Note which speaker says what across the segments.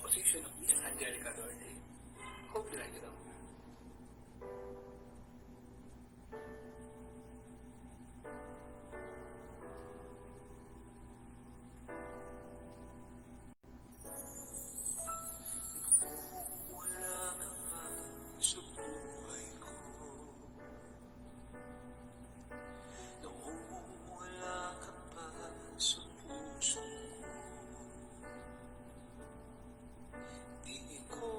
Speaker 1: composition of Miss Angelica Dorte. Hope you like it all. Wala ka pa sa buhay ko, wala ka pa sa puso ko. Di ko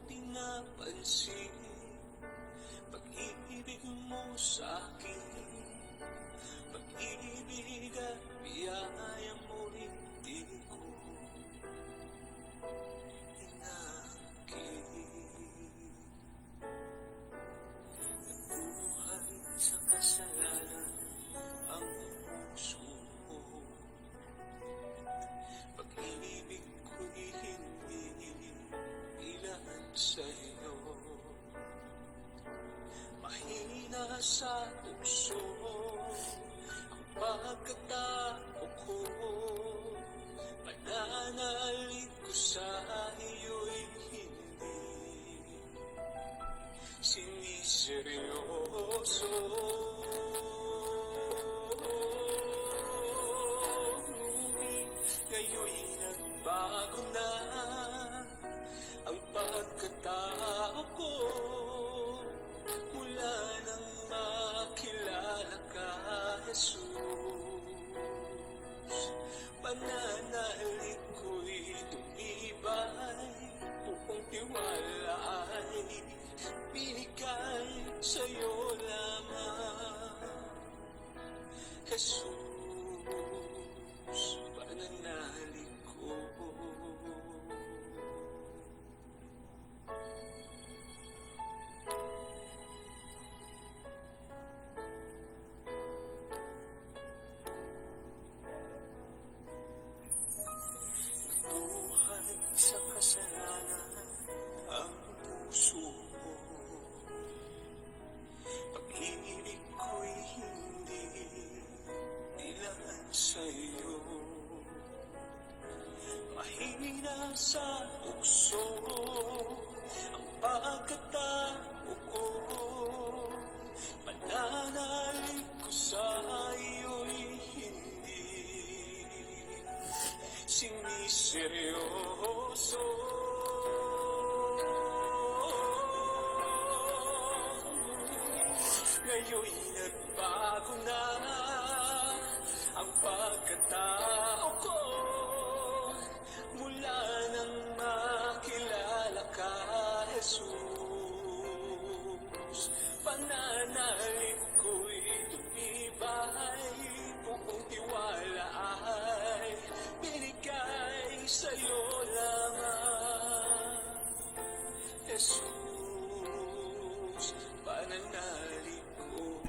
Speaker 1: pinapansin pag-ibig mo sa'kin, pag-ibig at biyaya mo hindi ko inaangkin. Nabuhay sa kasalanan ang puso ko, pag-ibig ko'y hindi ilan sa'yo. Mahina sa tukso ang pagkatao ko, pananalig ko sa iyo'y hindi siniseryoso. Ngayon'y nagbago na ang pagkatao ko, mula nang makilala ka, Jesus. Pananalig ko'y tumibay, buong tiwala ay binigay sa'yo lamang, Jesus. Pananalig ko, buhay sa kasalanan ang puso ko, pag-ibig ko'y hindi ilan sa'yo. Mahina sa tukso ang pagkatao ko, pananalig ko sa iyo'y hindi siniseryoso. Ngayon'y nagbago na ang pagkatao ko, mula nang makilala ka, Jesus. Pananalig ko'y tumibay, buong tiwala ay binigay sa'yo lamang, Jesus. Pananalig ko,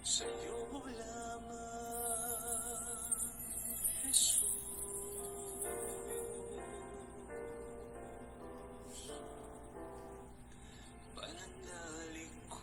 Speaker 1: sa'yo lamang, Jesus. Pananalig ko.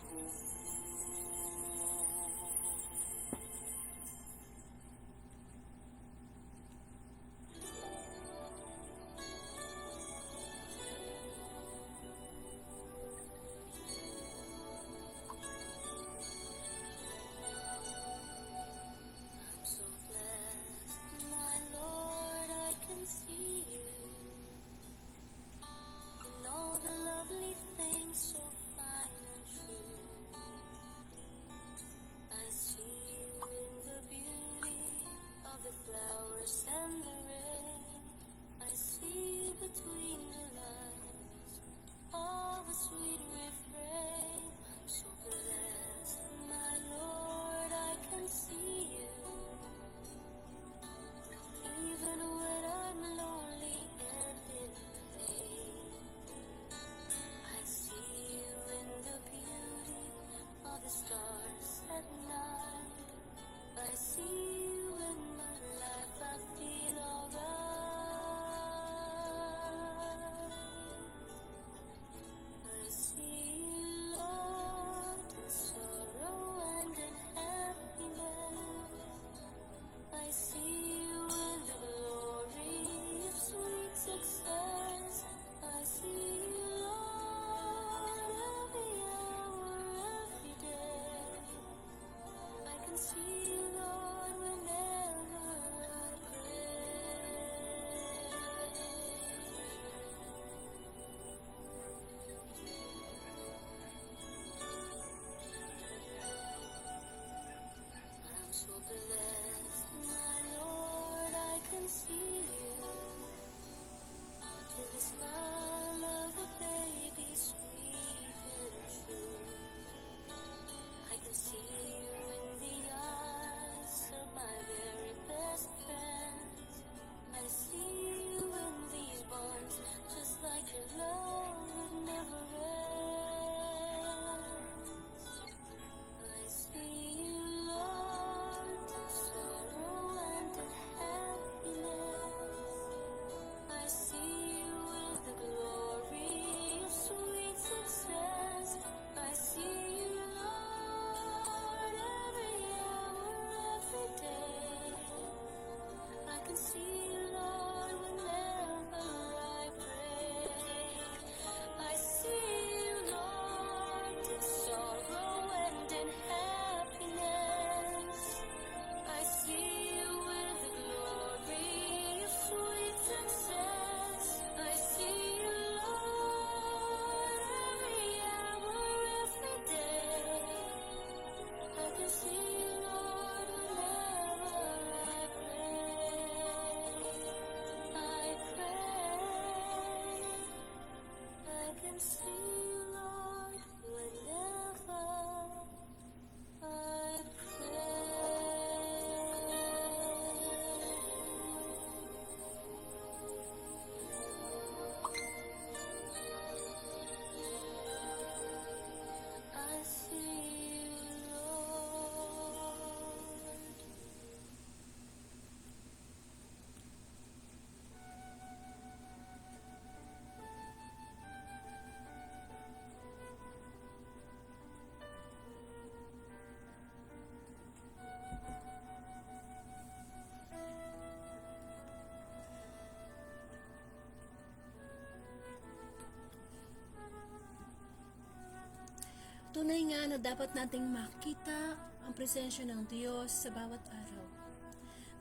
Speaker 2: Tunay nga na dapat nating makita ang presensya ng Diyos sa bawat araw.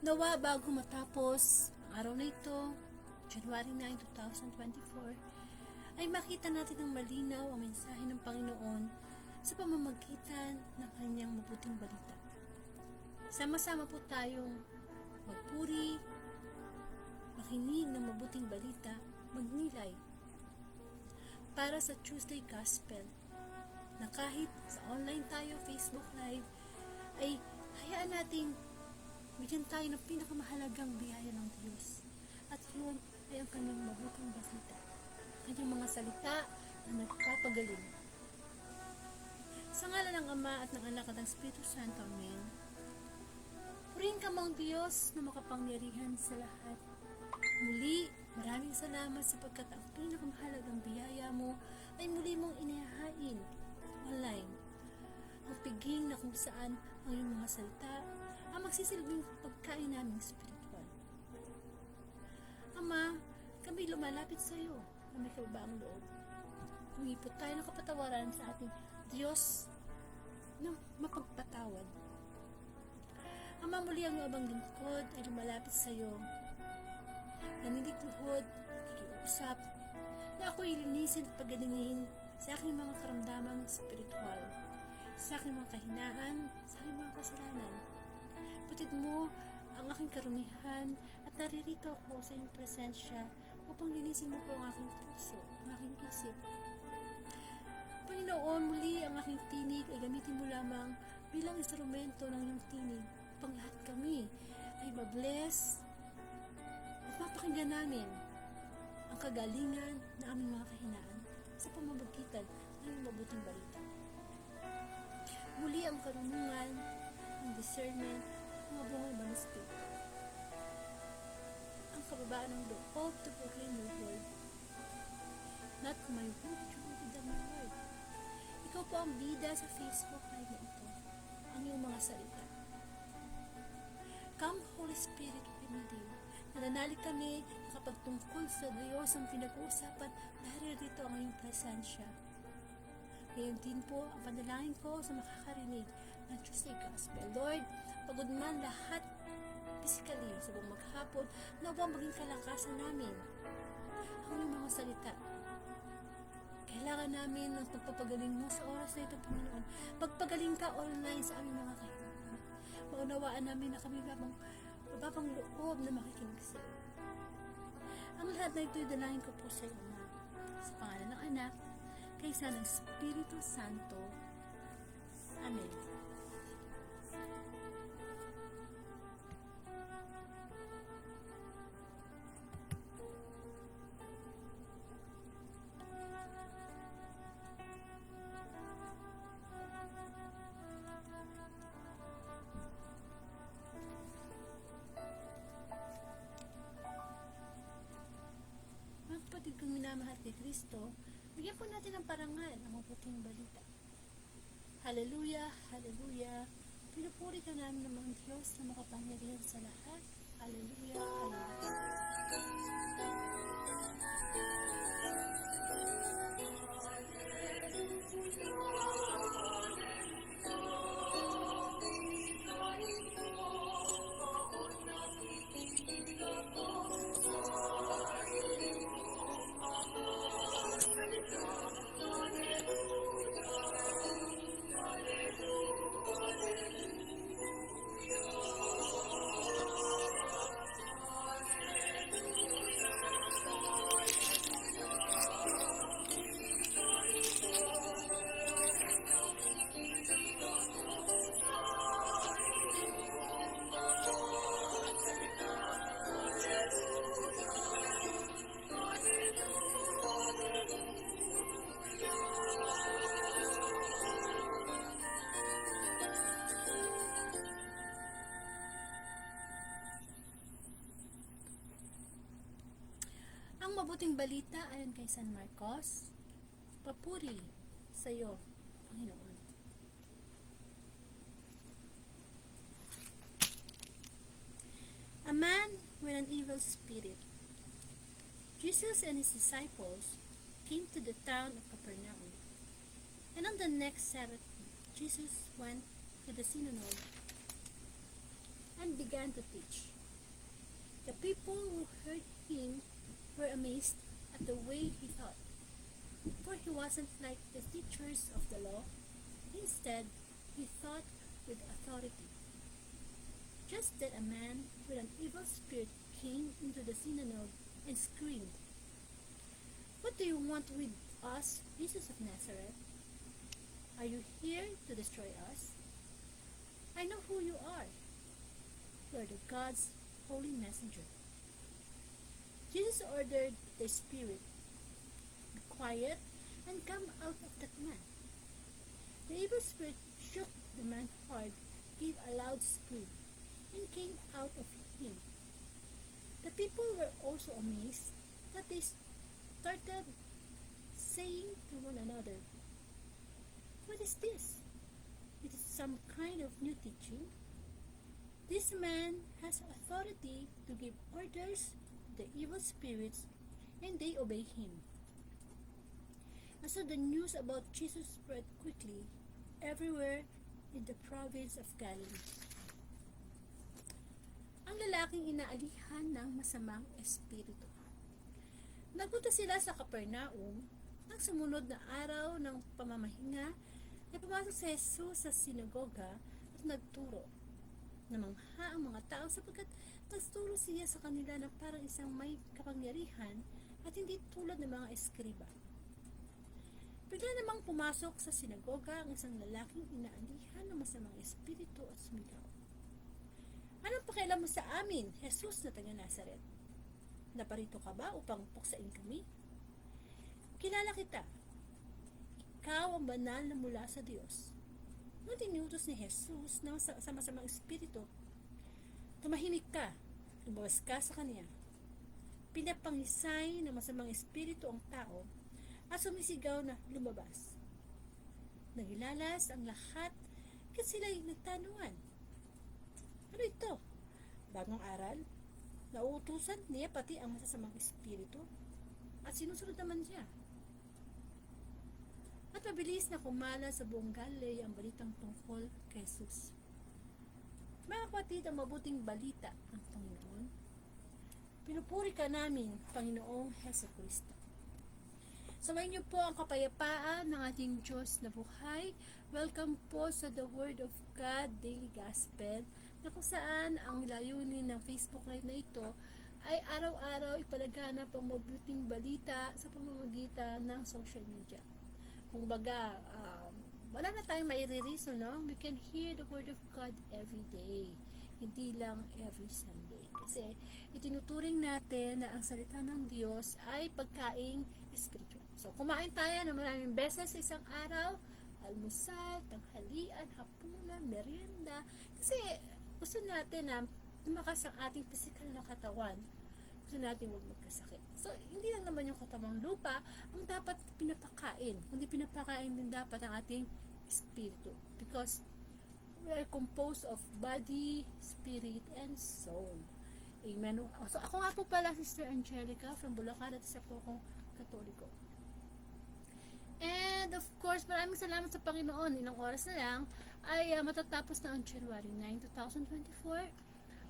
Speaker 2: Nawa bago matapos ang araw na ito, January 9, 2024, ay makita natin ng malinaw ang mensahe ng Panginoon sa pamamagitan ng kanyang mabuting balita. Sama-sama po tayong magpuri, makinig ng mabuting balita, magnilay para sa Tuesday Gospel na kahit sa online tayo, Facebook Live, ay hayaan nating bigyan tayo ng pinakamahalagang biyaya ng Diyos. At yun ay ang kanyang mabuting balita. Kanyang mga salita na nagpapagaling. Sa ngalan ng Ama at ng Anak at ng Espiritu Santo, Amen. Purihin ka mong Diyos na makapangyarihan sa lahat. Muli, maraming salamat sapagkat ang pinakamahalagang biyaya mo ay muli mong inihahain online. Ang piging na kung saan ang iyong mga salita ang magsisilbing pagkain namin spiritual. Ama, kami lumalapit sa iyo na may kababaang loob. Humingi po tayo ng kapatawaran sa ating Diyos na mapagpatawad. Ama, muli ang abang lingkod ay lumalapit sa iyo. Naniligluhod, nakikiusap, na ako'y linisin at pagalingin sa aking mga karamdamang spiritual, sa aking mga kahinaan, sa aking mga kasalanan. Putid mo ang aking karumihan at naririto ako sa iyong presensya upang linisin mo po ang aking puso, ang aking isip. Panginoon, muli ang aking tinig ay gamitin mo lamang bilang instrumento ng iyong tinig upang lahat kami ay mabless at mapakinggan namin ang kagalingan na aming mga kahinaan sa pamamagitan ng iyong mabuting balita. Muli ang karunungan, ang discernment, ang mabungal ba ng Espiritu. Ang kababaan ng loob to proclaim your word. Not my word, you will be my word. Ikaw po ang bida sa Facebook live na ito, ang iyong mga salita. Come, Holy Spirit, we need you. Nananalig kami na kapag tungkol sa Diyos ang pinag-uusapan, naririto ang iyong presensya. Ngayon din po, ang panalangin ko sa makakarinig ng Tuesday Gospel. Lord, pagod man lahat physically sa buong maghapon, nawa maging kalakasan namin ang iyong mga salita. Kailangan namin ng pagpapagaling mo sa oras na ito, Panginoon. Pagpagaling ka online sa aming mga kahilingan. Maunawaan namin na kami mababang loob na makikinig sa iyo. Ang lahat na ito'y dalangin ko po sa iyo, Ama. Sa pangalan ng Anak, kaysa ng Espiritu Santo. Amen. Mga kapatid kong minamahal kay Kristo, bigyan po natin ng parangal ang mabuting balita. Hallelujah, hallelujah. Pinupuri ka namin ng mga Diyos na makapangyarihan sa lahat. Hallelujah, hallelujah. Ang mabuting balita ayon kay San Marcos, papuri sa iyo, Panginoon. A man with an evil spirit. Jesus and his disciples came to the town of Capernaum, And on the next Sabbath, Jesus went to the synagogue and began to teach. The people who heard him were amazed at the way he taught, for he wasn't like the teachers of the law. Instead, he taught with authority. Just then a man with an evil spirit came into the synagogue and screamed, "What do you want with us, Jesus of Nazareth? Are you here to destroy us? I know who you are. You are the God's holy messenger." Jesus ordered the spirit, "Be quiet and come out of that man." The evil spirit shook the man hard, gave a loud scream, and came out of him. The people were also amazed that they started saying to one another, "What is this? It is some kind of new teaching. This man has authority to give orders to the evil spirits, and they obey him." And so the news about Jesus spread quickly everywhere in the province of Galilee. Ang lalaking inaalihan ng masamang espiritu. Nagpunta sila sa Capernaum. Nang sumunod na araw ng pamamahinga, ay pumasok si Jesus sa sinagoga at nagturo. Namangha ang mga tao sapagkat nagturo siya sa kanila na parang isang may kapangyarihan at hindi tulad ng mga eskriba. Bigla namang pumasok sa sinagoga ang isang lalaking inaalihan ng masamang espiritu at sumigaw, "Anong pakialam mo sa amin, Jesus na taga Nazaret? Naparito ka ba upang puksain kami? Kilala kita. Ikaw ang banal na mula sa Diyos." Nung tinutos ni Jesus na sa masamang espiritu, "Tumahimik ka, lumabas ka sa kanya." Pinapangisay ng masamang espiritu ang tao at sumisigaw na lumabas. Nagilalas ang lahat kasi sila'y nagtanungan, "Ano ito? Bagong aral? Nauutusan niya pati ang masasamang espiritu? At sinusunod naman siya." At mabilis na kumala sa buong Galilee ang balitang tungkol kay Jesus. Mga kapatid, ang mabuting balita ang Panginoon. Pinupuri ka namin, Panginoong Hesukristo. Samayin niyo po ang kapayapaan ng ating Diyos na buhay. Welcome po sa The Word of God Daily Gospel, na kung saan ang layunin ng Facebook Live na ito ay araw-araw ipalaganap ang mabuting balita sa pamamagitan ng social media. Kung baga, wala na tayong maire-reason, no? We can hear the Word of God every day, hindi lang every Sunday. Kasi itinuturing natin na ang salita ng Diyos ay pagkaing spiritual. So, kumain tayo ng maraming beses sa isang araw, almusal, tanghalian, hapunan, merienda, kasi gusto natin na lumakas ang ating physical na katawan. Gusto natin huwag magkasakit. So, hindi lang naman yung katawang lupa ang dapat pinapakain, kundi pinapakain din dapat ang ating espiritu. Because we are composed of body, spirit, and soul. Amen. So, ako nga po pala, Sister Angelica from Bulacan, at isa po akong Katoliko. And of course, maraming salamat sa Panginoon. Ilang oras na lang ay matatapos na ang January 9, 2024.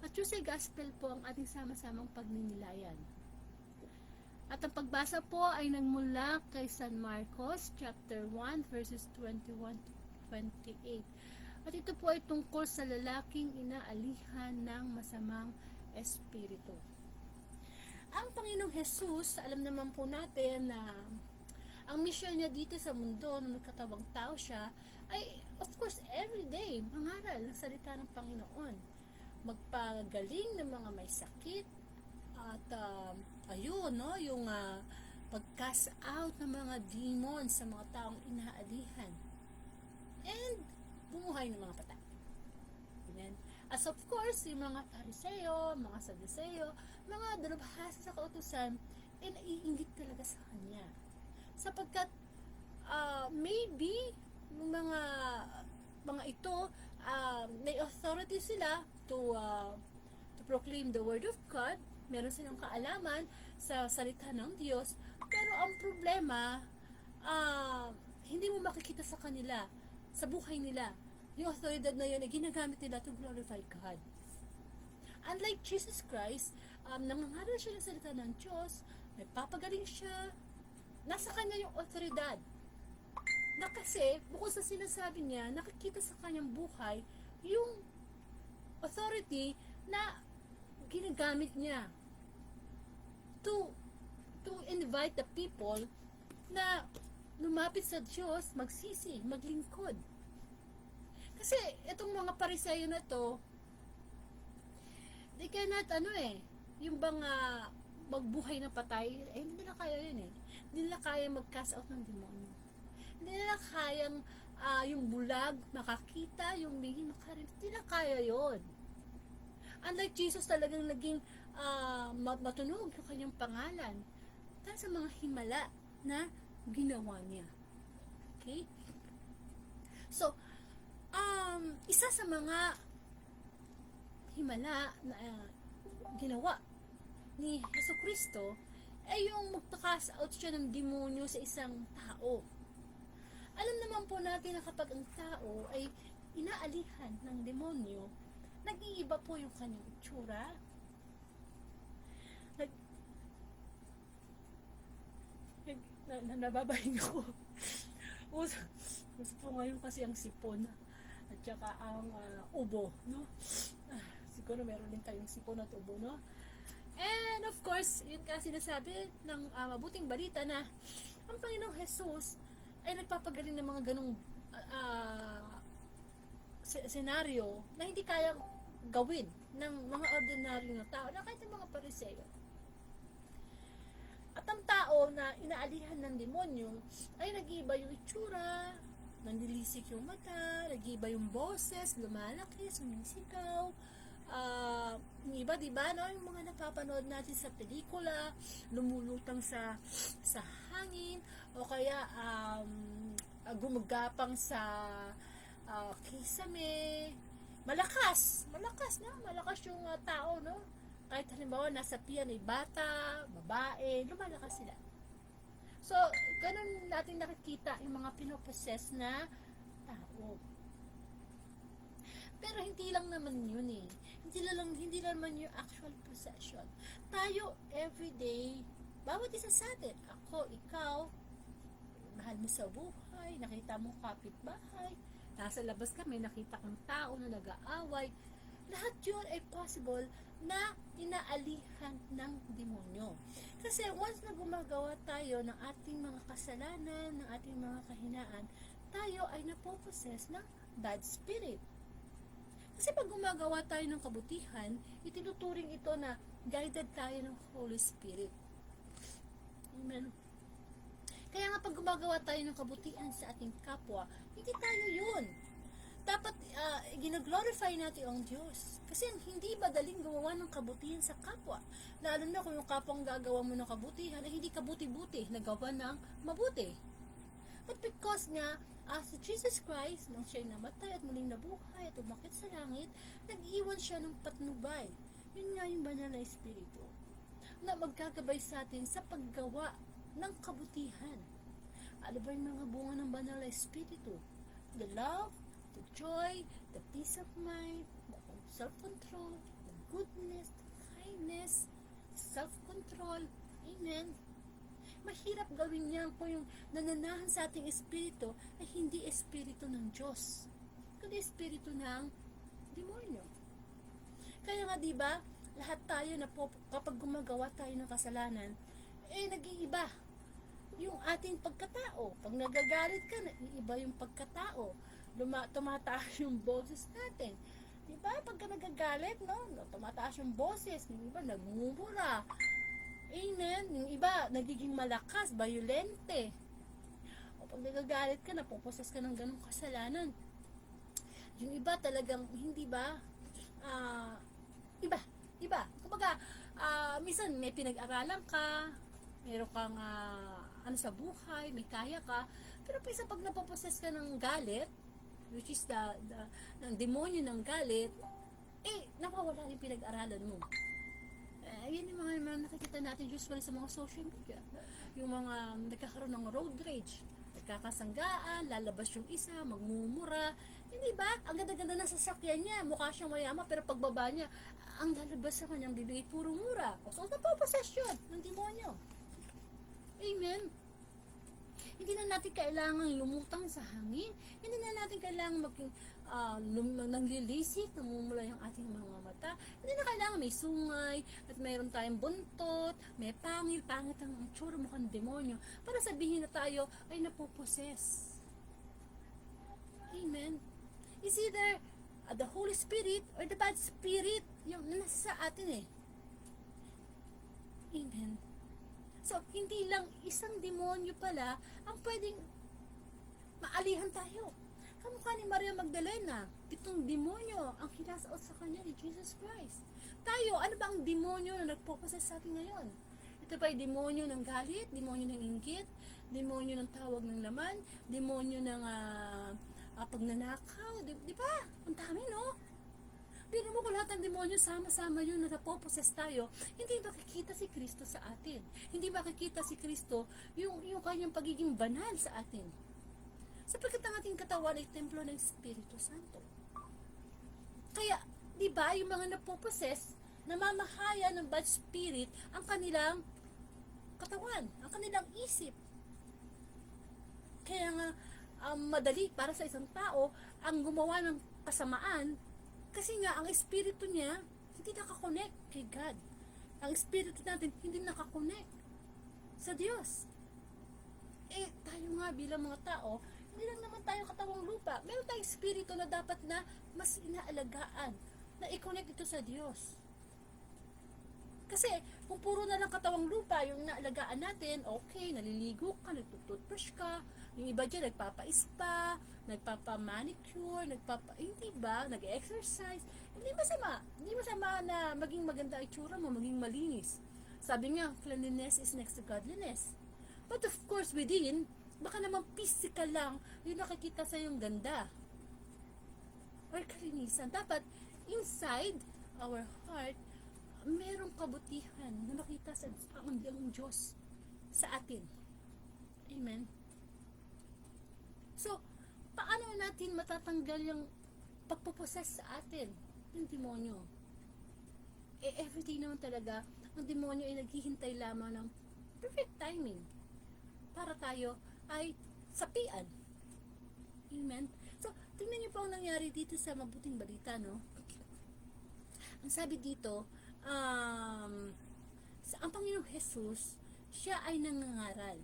Speaker 2: At Tuesday Gospel po ang ating sama-samang pagninilayan. At ang pagbasa po ay nagmula kay San Marcos chapter 1 verses 21 to 28. At ito po ay tungkol sa lalaking inaalihan ng masamang espiritu. Ang Panginoong Jesus, alam naman po natin na ang mission niya dito sa mundo, nung nagkatawang tao siya, ay of course everyday mangaral ng salita ng Panginoon, magpagaling ng mga may sakit, at ayun, no, yung pag-cast out ng mga demons sa mga taong inaalihan, and bumuhay ng mga patay. Amen. As of course, yung mga Pariseo, mga Saduceo, mga dalubhasa sa kautusan, ay naiinggit talaga sa kanya. Sapagkat maybe mga ito may authority sila to proclaim the word of God. Meron silang kaalaman sa salita ng Diyos, pero ang problema, hindi mo makikita sa kanila, sa buhay nila. Yung authority na yun ay ginagamit nila to glorify God. Unlike Jesus Christ, nangangaral siya ng salita ng Diyos, may papagaling siya, nasa kanya yung otoridad. Na kasi, bukod sa sinasabi niya, nakikita sa kanyang buhay yung authority na ginagamit niya to invite the people na lumapit sa Diyos, magsisi, maglingkod. Kasi itong mga Pariseyo na to, they cannot yung bang magbuhay na patay, hindi nila kaya yun eh. Hindi nila kaya mag-cast out ng demonyo. Hindi nila kayang yung bulag makakita, yung may makarin, hindi nila kaya yun. Unlike Jesus, talagang naging matunog yung kanyang pangalan dahil sa mga himala na ginawa niya. Okay? So, isa sa mga himala na ginawa ni Jesucristo ay yung magpa-cast out siya ng demonyo sa isang tao. Alam naman po natin na kapag ang tao ay inaalihan ng demonyo, nag-iiba po yung kanyang itsura. Nababahin ko. Gusto po ngayon kasi ang sipon at saka ang ubo, no? Siguro meron din tayong sipon at ubo, no? And of course, yun kasi sinasabi ng mabuting balita na ang Panginoong Jesus ay nagpapagaling ng mga ganong senaryo na hindi kayang gawin ng mga ordinary na tao na kahit ng mga Pariseyo. At ang tao na inaalihan ng demonyo ay nag-iiba yung itsura, nanlilisik yung mata, nag-iiba yung boses, lumalaki, sumisigaw. Yung iba, diba, no? Yung mga napapanood natin sa pelikula, lumulutang sa hangin, o kaya gumagapang sa kisame. Malakas, no? Malakas yung tao, no? Kahit halimbawa nasa piyan ay bata, babae, lumalakas sila. So, ganun natin nakikita yung mga pinopossess na tao. Pero hindi lang naman yun eh. Hindi lang naman yung actual possession. Tayo, everyday, bawat isa sa atin, ako, ikaw, mahal mo sa buhay, nakita mo kapitbahay, nasa labas kami, nakita kang tao na nag-aaway, lahat yun ay possible na inaalihan ng demonyo. Kasi once na gumagawa tayo ng ating mga kasalanan, ng ating mga kahinaan, tayo ay napopossess ng bad spirit. Kasi pag gumagawa tayo ng kabutihan, itinuturing ito na guided tayo ng Holy Spirit. Amen. Kaya nga pag gumagawa tayo ng kabutihan sa ating kapwa, hindi tayo yun. Dapat ginaglorify natin ang Diyos. Kasi hindi madaling gumawa ng kabutihan sa kapwa. Lalo na kung yung kapwang gagawa mo ng kabutihan ay hindi kabuti-buti, nagawa ng mabuti. But because nga, si Jesus Christ, nang siya'y namatay at muling nabuhay at umakit sa langit, nag-iwan siya ng patnubay. Yun nga yung banal na espiritu na magkagabay sa atin sa paggawa ng kabutihan. Ano ba yung mga bunga ng banal na espiritu? The love, the joy, the peace of mind, the self-control, the goodness, the kindness, self-control. Amen. Mahirap gawin niya kung yung nananahan sa ating espiritu ay hindi espiritu ng Diyos, kundi espiritu ng demonyo. Kaya nga diba, lahat tayo na po, kapag gumagawa tayo ng kasalanan, nag-iiba yung ating pagkatao. Pag nagagalit ka, nag-iiba yung pagkatao. Tumataas yung boses natin. Diba? Pagka nagagalit, no? Tumataas yung boses. Yung iba, nagmumura. Amen. Yung iba, nagiging malakas, violente. O pag nagagalit ka, napoposes ka ng ganong kasalanan. Yung iba talagang, hindi ba? Iba. Kumbaga, minsan may pinag-aralan ka, meron kang sa buhay, may kaya ka, pero minsan pag napoposes ka ng galit, which is ng demonyo ng galit, nawawala yung pinag-aralan mo. Yan yung mga nakikita natin usually sa mga social media. Yung mga nagkakaroon ng road rage, magkakasanggaan, lalabas yung isa, magmumura. Hindi ba? Ang ganda-ganda ng sasakyan niya, mukha siyang mayaman, pero pagbaba niya, ang lalabas sa kanyang bibig, puro mura. O so, napoposession ng demonyo. Amen. Hindi na natin kailangan lumutang sa hangin. Hindi na natin kailangan maging nanglilisik, namumula yung ating mga mata. Hindi na kailangan may sungay, at mayroon tayong buntot, may pangil ang tsura, mukhang demonyo, para sabihin na tayo ay napoposes. Amen. It's either the Holy Spirit or the bad spirit yung nasa sa atin eh. Amen. So, hindi lang isang demonyo pala ang pwedeng maalihan tayo. Kamukha ni Maria Magdalena, 7 demonyo ang kinasaot sa kanya ni Jesus Christ. Tayo, ano ba ang demonyo na nagpoposes sa atin ngayon? Ito ba ay demonyo ng galit, demonyo ng inggit, demonyo ng tawag ng laman, demonyo ng pagnanakaw, di ba? Ang dami, no? Biro mo kung lahat ng demonyo sama-sama yun na napoposes tayo, hindi makikita si Kristo sa atin. Hindi makikita si Kristo yung kanyang pagiging banal sa atin. Sapagkat ang ating katawan ay templo ng Espiritu Santo. Kaya, di ba, yung mga napoposes, namamahaya ng bad spirit ang kanilang katawan, ang kanilang isip. Kaya nga, madali para sa isang tao ang gumawa ng kasamaan kasi nga ang espiritu niya hindi nakakonect kay God. Ang espiritu natin hindi nakakonect sa Diyos. Eh, tayo nga bilang mga tao, hindi lang naman tayo katawang lupa. Meron tayong espiritu na dapat na mas inaalagaan, na i-connect ito sa Diyos. Kasi, kung puro na lang katawang lupa, yung naalagaan natin, okay, naliligo ka, nagtututbrush ka, yung iba dyan, nagpapa-spa, nagpapa-manicure, hindi ba, nag-exercise, hindi masama na maging maganda ang itsura mo, maging malinis. Sabi nga, cleanliness is next to godliness. But of course, within, baka naman physical lang yung nakikita sa yung ganda or kalinisan. Dapat, inside our heart, merong kabutihan na makita sa ang Diyos sa atin. Amen. So, paano natin matatanggal yung pagpuposes sa atin ng demonyo? Eh, everyday naman talaga, ang demonyo ay naghihintay lamang ng perfect timing para tayo ay sapian. Amen. So, tingnan niyo po ang nangyari dito sa mabuting balita, no? Ang sabi dito, ang Panginoong Jesus, siya ay nangangaral.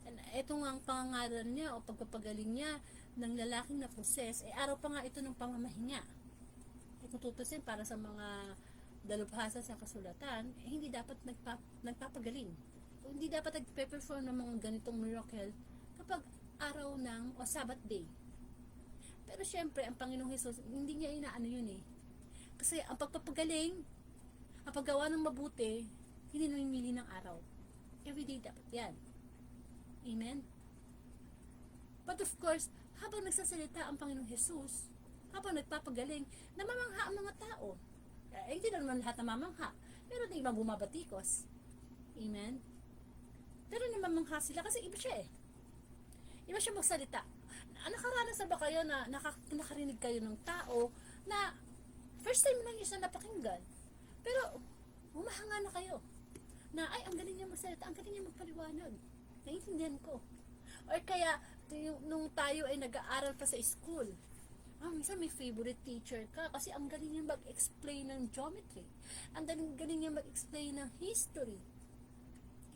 Speaker 2: And ito nga ang pangangaral niya o pagpapagaling niya ng lalaking na poses, araw pa nga ito ng pamamahinga. Kung tutusin para sa mga dalubhasa sa kasulatan, hindi dapat nagpapagaling. O hindi dapat nagpe-perform ng mga ganitong miracle kapag araw ng o Sabbath day. Pero syempre, ang Panginoong Jesus, hindi niya inaano yun eh. Kasi ang pagpapagaling, ang paggawa ng mabuti, hindi namimili ng araw. Everyday dapat yan. Amen? But of course, habang nagsasalita ang Panginoong Jesus, habang nagpapagaling, namamangha ang mga tao. Hindi naman lahat namamangha. Pero na ibang bumabatikos. Amen? Pero namamangha sila kasi iba siya eh. Iba siya magsalita. Nakaranas na ba kayo na nakarinig kayo ng tao na first time lang yun siya napakinggan? Pero, humahanga na kayo. Na, ay, ang galing niya magsalita, ang galing niya magpaliwanag. Naiintindihan ko. Or kaya, nung tayo ay nag-aaral pa sa school, minsan may favorite teacher ka kasi ang galing niya mag-explain ng geometry. Ang galing niya mag-explain ng history.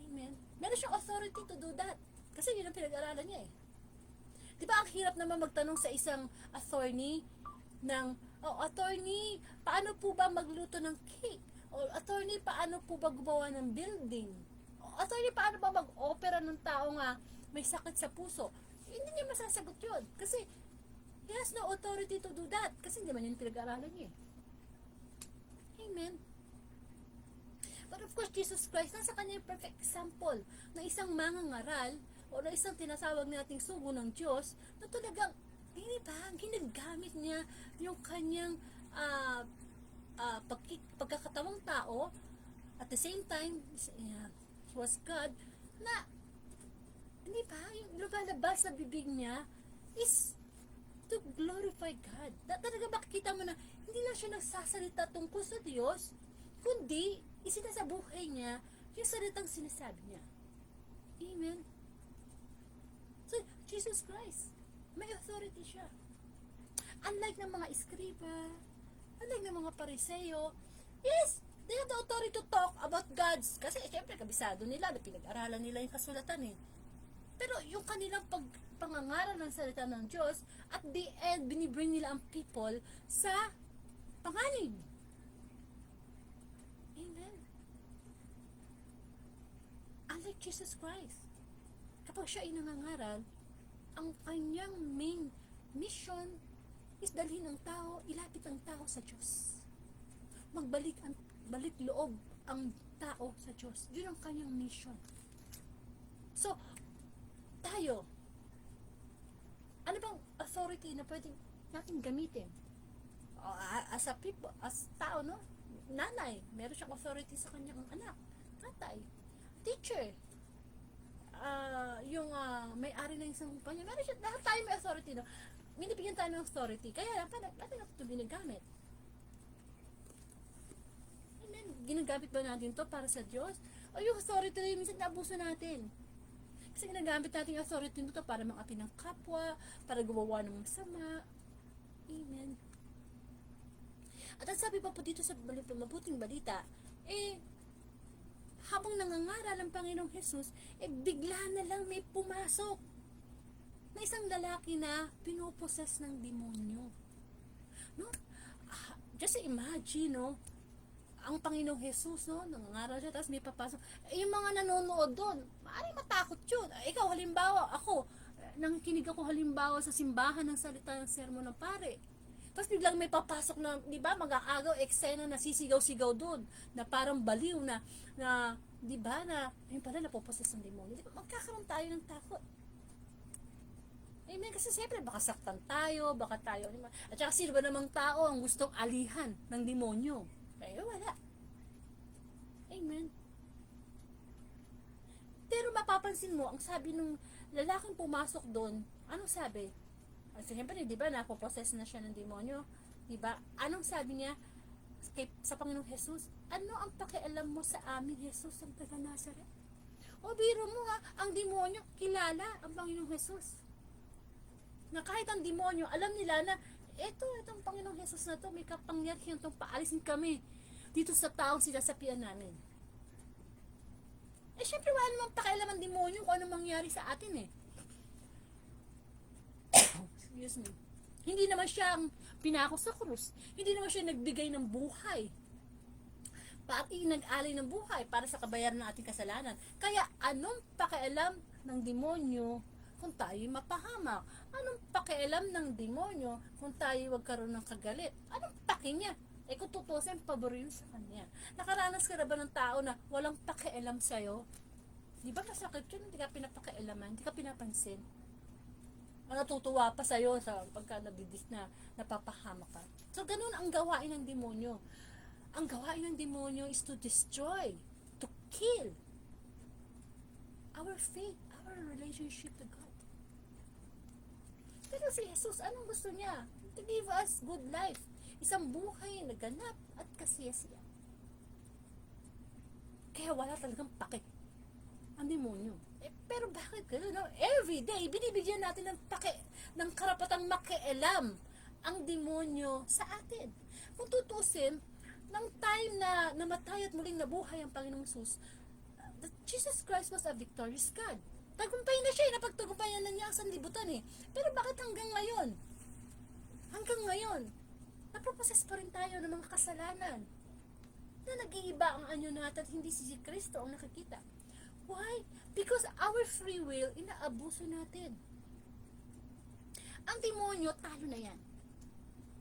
Speaker 2: Amen. Meron siyang authority to do that. Kasi yun ang pinag-aralan niya eh. Di ba ang hirap naman magtanong sa isang attorney attorney, paano po ba magluto ng cake? O attorney, paano po ba gumawa ng building? O attorney, paano ba mag-opera ng tao nga may sakit sa puso? Hindi niya masasagot yun. Kasi he has no authority to do that. Kasi hindi man yun pinag-aralan niya. Amen. But of course, Jesus Christ, nasa kanya yung perfect example na isang mangangaral o na isang tinasawag nating sugo ng Diyos na talagang hindi ba, ginagamit niya yung kanyang pagkakatawang tao, at the same time, he was God, na Hindi ba? Yung lumalabas sa bibig niya is to glorify God. Talaga makikita mo na hindi na siya nagsasalita tungkol sa Diyos, kundi isinasa buhay niya yung salitang sinasabi niya. Amen. So, Jesus Christ, may authority siya. Unlike ng mga iskriba, unlike ng mga pariseyo, yes, they have the authority to talk about God's, kasi syempre kabisado nila, pinag-aralan nila yung kasulatan eh. Pero yung kanilang pangangaral ng salita ng Diyos, at the end, binibring nila ang people sa panganib. Amen. Unlike Jesus Christ, kapag siya ay nangangaral, ang kanyang main mission is dalhin ang tao, ilapit ang tao sa Diyos. Balik loob ang tao sa Diyos. Yun ang kanyang mission. So, tayo, ano bang authority na pwede natin gamitin? As a people, as tao, no? Nanay, meron siyang authority sa kanyang anak. Tatay, teacher, may-ari ng isang kumpanya, meron siya, lahat tayo may authority, no? Binibigyan tayo ng authority, kaya natin ito ginagamit. And then, ginagamit ba natin to para sa Diyos? O yung authority na yun, minsan naabuso natin. Kasi ginagamit natin yung authority nito para makapi ng kapwa, para gumawa ng masama. Amen. At ang sabi pa po dito sa mabuting balita, habang nangangaral ang Panginoong Jesus, bigla na lang may pumasok na isang lalaki na pinoposes ng demonyo. No? Just imagine, no? Ang Panginoong Jesus, no? Nangangaral siya, tapos may papasok. Yung mga nanonood doon, maaaring matakot yun. Ikaw, halimbawa, ako, nakikinig ako halimbawa sa simbahan ng salita ng sermon ng pare. Tapos biglang may papasok na, di ba, mag-aagaw, eksena na sisigaw-sigaw doon, na parang baliw na di ba, na, yun pala, napoposes ng demonyo. Di ba, magkakaroon tayo ng takot. Amen. Kasi siyempre, baka saktan tayo, baka tayo, at saka sino ba namang tao ang gustong alihan ng demonyo? Kaya wala. Amen. Pero mapapansin mo, ang sabi nung lalaking pumasok doon, anong sabi? Siyempre, di ba, napoposes na siya ng demonyo? Di ba? Anong sabi niya sa Panginoong Jesus? Ano ang pakialam mo sa amin, Jesus, ang taga Nazaret? O biro mo ha, ang demonyo, kilala ang Panginoong Jesus. Na kahit ang demonyo, alam nila na itong Panginoong Jesus na to, may kapangyarihan itong paalisin kami dito sa taong sinasapian namin. Syempre wala namang pakialam ang demonyo kung ano mangyari sa atin eh. Excuse me. Hindi naman siya ang pinako sa krus. Hindi naman siya nagbigay ng buhay. Nag-alay ng buhay para sa kabayaran ng ating kasalanan. Kaya anong pakialam ng demonyo kung tayo mapahamak? Anong pakialam ng demonyo kung tayo wag karoon ng kagalit? Anong paki niya? Kung tutusin, pabor yun sa kanya. Nakaranas ka na ba ng tao na walang pakialam sa'yo? Di ba masakit yun? Hindi ka pinapakialaman, hindi ka pinapansin. Natutuwa pa sa'yo sa pagka napapahamak ka. So, ganun ang gawain ng demonyo. Ang gawain ng demonyo is to destroy, to kill our faith, our relationship to God. Pero si Jesus, anong gusto niya? To give us good life. Isang buhay na ganap at kasiyasiya. Kaya wala talagang pake ang demonyo. Pero bakit gano'n? No? Every day, binibigyan natin ng karapatang makialam ang demonyo sa atin. Kung tutusin, ng time na namatay at muling nabuhay ang Panginoong Jesus, Jesus Christ was a victorious God. Tagumpay na siya, napagtagumpayan na niya ang sanlibutan eh. Pero bakit hanggang ngayon? Hanggang ngayon, naproposes pa rin tayo ng mga kasalanan na nag-iiba ang anyo natin at hindi si Kristo ang nakikita. Why? Because our free will, inaabuso natin. Ang demonyo, talo na yan.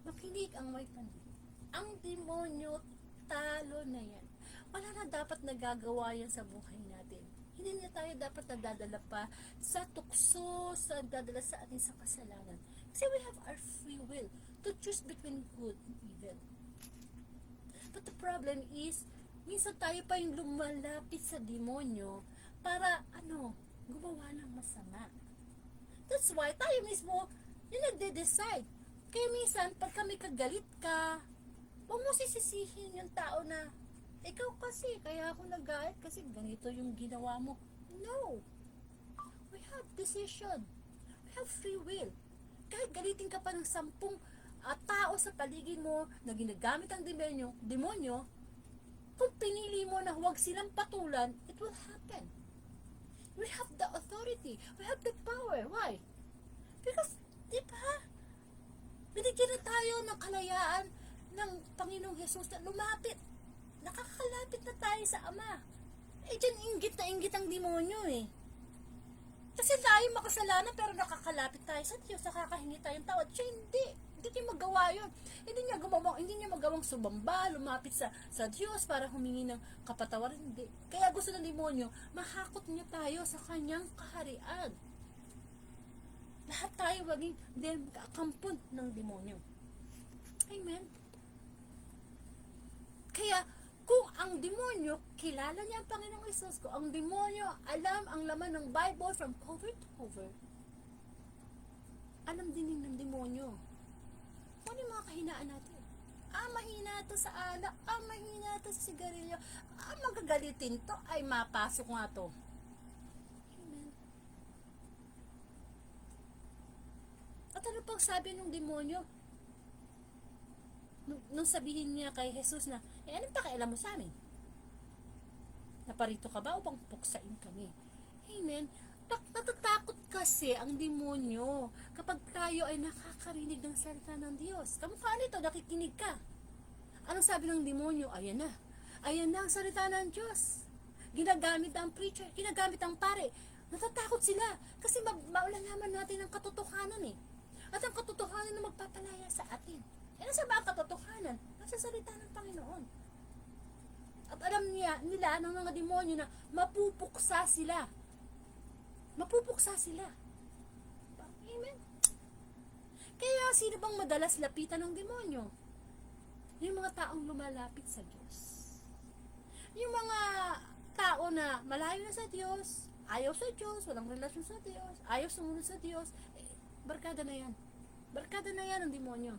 Speaker 2: Makinig ang may pandinig. Ang demonyo, talo na yan. Wala na dapat nagagawa yan sa buhay natin. Hindi na tayo dapat nadadala pa sa tukso, sa dadala sa atin sa kasalanan. Kasi we have our free will to choose between good and evil. But the problem is, minsan tayo pa yung lumalapit sa demonyo para gumawa ng masama. That's why tayo mismo yung nagde-decide. Kaya minsan, pag kami kagalit ka, huwag mo sisisihin yung tao na, ikaw kasi, kaya ako nagalit kasi ganito yung ginawa mo. No! We have decision. We have free will. Kahit galitin ka pa ng 10 tao sa paligid mo na ginagamit ang demonyo, kung pinili mo na huwag silang patulan, it will happen. We have the authority. We have the power. Why? Because, di ba, binigyan na tayo ng kalayaan ng Panginoong Jesus na lumapit. Nakakalapit na tayo sa Ama. Dyan inggit na inggit ang demonyo eh. Kasi tayo makasalanan pero nakakalapit tayo sa Diyos, nakakahingi tayong tawad. Siya hindi niya magawa yun. Hindi niya magawang sumamba, lumapit sa Diyos para humingi ng kapatawaran. Hindi. Kaya gusto ng demonyo, mahakot niya tayo sa kanyang kaharian. Lahat tayo maging kakampon ng demonyo. Amen. Kaya, kung ang demonyo, kilala niya ang Panginoong Hesus, kung ang demonyo, alam ang laman ng Bible from cover to cover, alam din ng demonyo kung ano yung mga kahinaan natin. Mahina to sa alak, mahina to sa sigarilyo, magagalitin to, ay mapasok nga to. Amen. At ano pang sabi ng demonyo? Nung sabihin niya kay Jesus na, anong pakialam mo sa amin? Naparito ka ba upang puksain kami? Amen. Natatakot kasi ang demonyo kapag tayo ay nakakarinig ng salita ng Diyos. Kamukha nito, nakikinig ka. Anong sabi ng demonyo? Ayan na ang salita ng Diyos. Ginagamit ang preacher, ginagamit ang pare. Natatakot sila kasi maulalaman natin ang katotohanan eh. At ang katotohanan na magpapalaya sa atin. Nasa ba ang katotohanan? Nasa salita ng Panginoon. At alam nila ng mga demonyo na mapupuksa sila. Amen. Kaya sino bang madalas lapitan ng demonyo? Yung mga taong lumalapit sa Diyos. Yung mga tao na malayo na sa Diyos, ayaw sa Diyos, walang relasyon sa Diyos, ayaw sumunod sa Diyos, barkada na yan. Barkada na yan ang demonyo.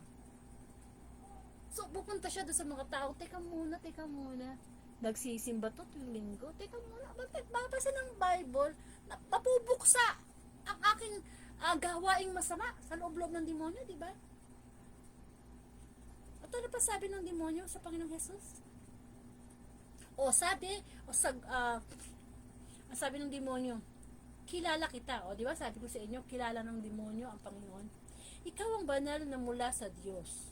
Speaker 2: So, pupunta siya doon sa mga tao, teka muna. Nagsisimba to tuwing linggo. Teka muna, babasa ng Bible, mapubuksa ang aking gawaing masama sa loob-loob ng demonyo, di ba? At ano pa sabi ng demonyo sa Panginoong Jesus? Sabi ng demonyo, kilala kita. Di ba? Sabi ko sa inyo, kilala ng demonyo ang Panginoon. Ikaw ang banal na mula sa Diyos.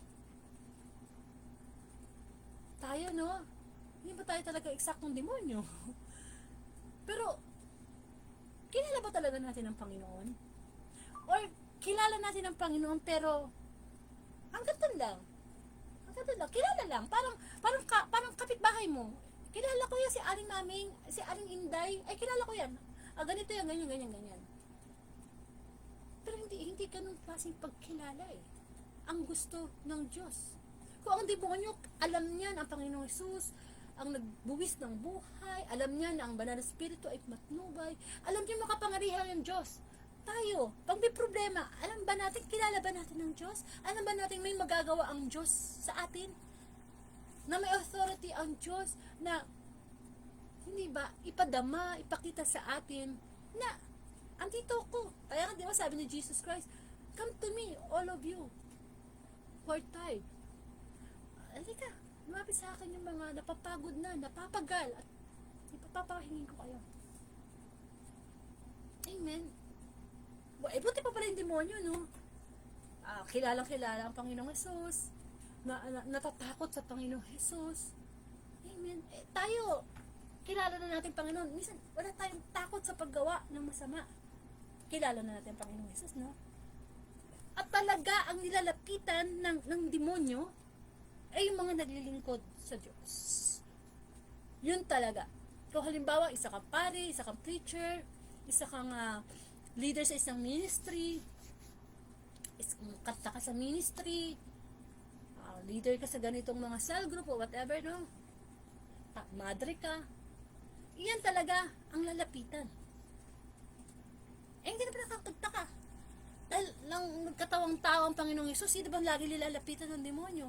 Speaker 2: Tayo, no? Hindi ba tayo talaga eksaktong demonyo? Pero, kilala ba talaga natin ang Panginoon? Or, kilala natin ang Panginoon pero, hanggang doon lang. Kilala lang. Parang kapitbahay mo. Kilala ko yan si Aling Maming, si Aling Inday. Ay, kilala ko yan. Ganito yan, ganyan. Pero hindi ganun klaseng pagkilala eh. Ang gusto ng Diyos. Kung ang demonyo, alam niya na ang Panginoong Hesus ang nagbuwis ng buhay, alam niya na ang banal na spirito ay matnubay, alam niya makapangyarihan ng Diyos. Tayo, pag may problema, alam ba natin, kilala ba natin ng Diyos? Alam ba natin may magagawa ang Diyos sa atin? Na may authority ang Diyos na, hindi ba, ipadama, ipakita sa atin na, andito ko. Kaya nga, di ba sabi ni Jesus Christ, come to me, all of you, who are tired. Halika, lumapit sa akin yung mga napapagod na, napapagal, at ipapapahingin ko kayo. Amen. Buti pa pala yung demonyo, no? Kilalang-kilala ang Panginoong Hesus, natatakot sa Panginoong Hesus. Amen. Tayo, kilala na natin Panginoon. Minsan, wala tayong takot sa paggawa ng masama. Kilala na natin Panginoong Hesus, no? At talaga, ang nilalapitan ng demonyo, ay yung mga naglilingkod sa Diyos. Yun talaga. Kung halimbawa, isa kang pare, isa kang preacher, isa kang leader sa isang ministry, kanta ka sa ministry, leader ka sa ganitong mga cell group o whatever, no? Madre ka. Iyan talaga ang lalapitan. Eh, hindi na ba nakakagtaka? Dahil lang nagkatawang tao ang Panginoong Yesus, di ba lagi nilalapitan ng demonyo?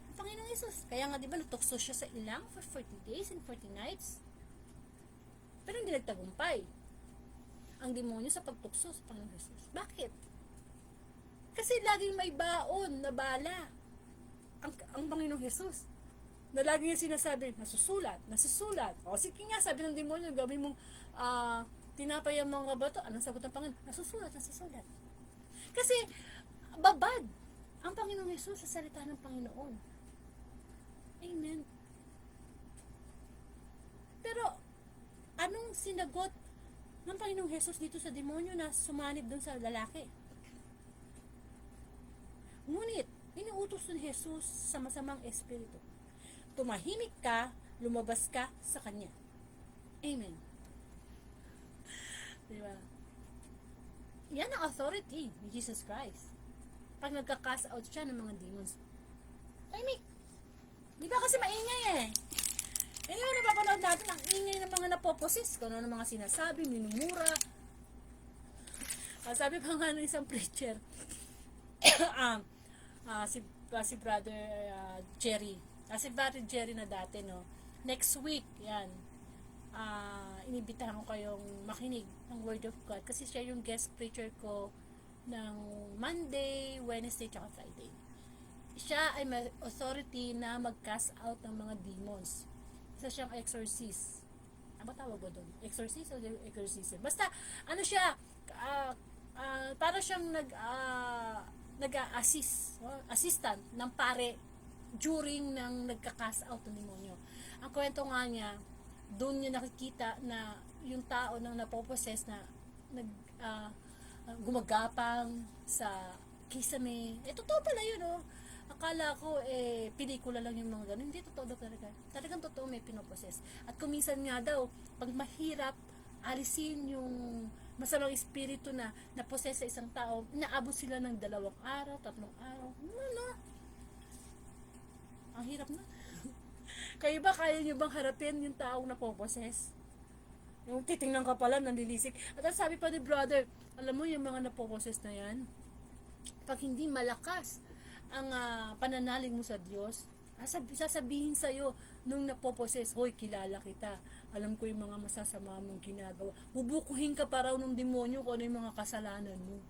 Speaker 2: Ang Panginoong Yesus. Kaya nga di ba natukso siya sa ilang for 40 days and 40 nights? Pero hindi nagtagumpay ang demonyo sa pagtukso sa Panginoong Yesus. Bakit? Kasi laging may baon na bala ang Panginoong Yesus. Na lagi niya sinasabi, nasusulat. O sige nga, sabi ng demonyo, gawin mong tinapay ang mga bato. Anong sagot ng Panginoon? Nasusulat. Kasi, babad ang Panginoong Yesus sa salita ng Panginoon. Amen. Pero, anong sinagot ng Panginoong Yesus dito sa demonyo na sumanib dun sa lalaki? Ngunit, inuutos ni Jesus sa masamang espiritu. Tumahimik ka, lumabas ka sa kanya. Amen. Diba? Yan ang authority ni Jesus Christ. Pag nagka-cast out siya ng mga demons. Tahimik. Diba kasi maingay eh. Yan yung napapanood natin, ang ingay ng mga napoposis. Kung ano ng mga sinasabi, minumura. Sabi pa nga ng isang preacher, si Brother Jerry. Si Brother Jerry na dati, no? Next week, yan. Inibitahan ko kayong makinig ng Word of God kasi siya yung guest preacher ko ng Monday, Wednesday, tsaka Friday. Siya ay may authority na mag-cast out ng mga demons. Isa siyang exorcist. Ano tawag ba doon? Exorcist o exorcism? Basta, ano siya, para siyang assistant ng pare during ng nagka-cast out ng demonyo. Ang kwento nga niya, doon niya nakikita na yung tao nang napoposes na gumagapang sa kisame. Totoo pala yun, oh. Akala ko, pelikula lang yung mga ganun. Hindi, totoo daw talaga. Talagang totoo may pinoposes. At kuminsan nga daw, pag mahirap, alisin yung masamang espiritu na naposes sa isang tao, inaabot sila ng 2 araw, 3 araw. Ano? Ang hirap na. Kayo ba, kaya nyo bang harapin yung taong napoposes? Yung titingnan ka pala, nanlilisik. At sabi pa ni brother, alam mo yung mga napoposes na yan, pag hindi malakas ang pananalig mo sa Diyos, sasabihin sa'yo nung napoposes, hoy, kilala kita. Alam ko yung mga masasama mong ginagawa. Bubukuhin ka pa raw ng demonyo kung ano yung mga kasalanan mo.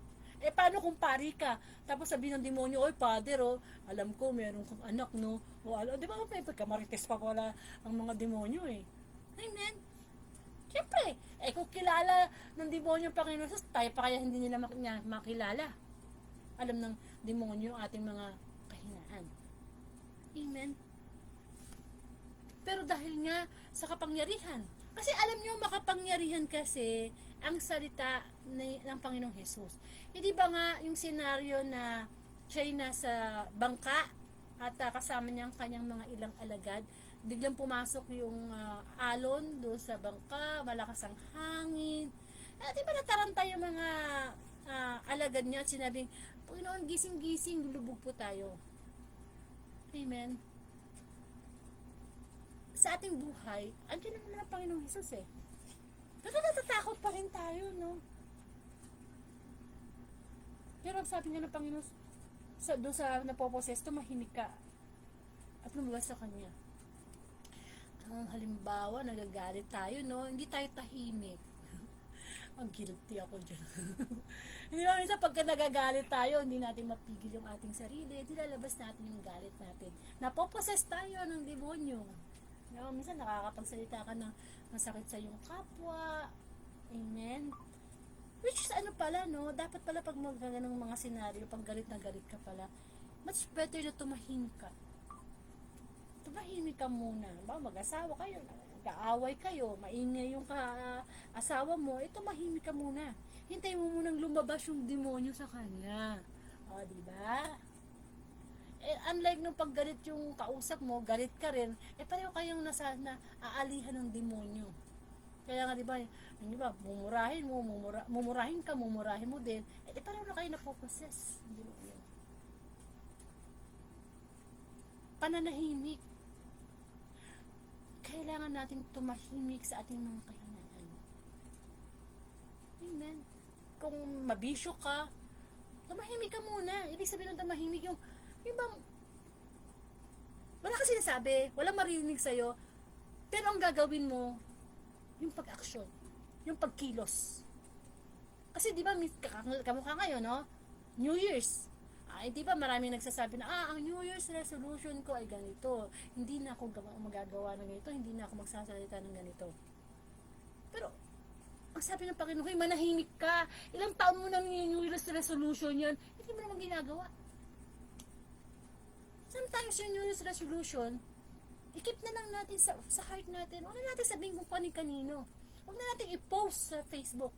Speaker 2: Paano kung pari ka? Tapos sabihin ng demonyo, oy, father, alam ko, meron kang anak, no? Di ba, may pagkamarites pa pala ang mga demonyo, eh. Amen. Siyempre, kung kilala ng demonyo Panginoon, tayo pa kaya hindi nila makilala. Alam ng demonyo ang ating mga kahinaan. Amen. Pero dahil nga sa kapangyarihan, kasi alam nyo, makapangyarihan kasi ang salita ng Panginoong Jesus. Hindi ba nga yung senaryo na siya'y nasa bangka at kasama niya ang kanyang mga ilang alagad, biglang pumasok yung alon doon sa bangka, malakas ang hangin. Di ba nataranta yung mga alagad niya at sinabing, Panginoon, gising-gising, lulubog po tayo. Amen. Sa ating buhay, andyan naman ang Panginoong Jesus eh. Pero natatakot pa rin tayo, no? Pero ang sabi nga ng Panginoon, doon sa napoposes, tumahimik ka at lumabas sa Kanya. Ang halimbawa, nagagalit tayo, no? Hindi tayo tahimik. Ang guilty ako dyan. Hindi ba, minsan pagka nagagalit tayo, hindi natin mapigil yung ating sarili, nilalabas natin yung galit natin. Napoposes tayo ng demonyo. No, minsan nakakapagsalita ka ng masakit sa iyong kapwa. Amen. Which is ano pala, no? Dapat pala pag magaganong mga senaryo, pag galit na galit ka pala, much better na tumahimik ka. Tumahimik ka muna. Mag-asawa kayo, nag-aaway kayo, maingay yung asawa mo, tumahimik ka muna. Hintay mo munang lumabas yung demonyo sa kanya. O, diba? Unlike nung paggalit yung kausap mo, galit ka rin, pareho kayong aalihan ng demonyo. Kaya nga, diba, mumurahin mo, mumurahin mo din, pareho na kayo napoposes. Pananahimik. Kailangan natin tumahimik sa ating mga kahinaan. Amen. kung mabisyo ka, tumahimik ka muna. Ibig sabihin ng tumahimik yung bang, wala ka sinasabi, walang marinig sa'yo, pero ang gagawin mo, yung pag-action, yung pagkilos. Kasi di ba, kamukha ngayon, no? New Year's. Di ba maraming nagsasabi na, ang New Year's resolution ko ay ganito. Hindi na ako magagawa ng ganito, hindi na ako magsasalita ng ganito. Pero, ang sabi ng Panginoon, hey, manahimik ka. Ilang taon mo nang New Year's resolution yan, hindi mo naman ginagawa. Sometimes yung New Year's resolution, i-keep na lang natin sa heart natin. Huwag na natin sabihin kung kanino. Huwag na natin i-post sa Facebook.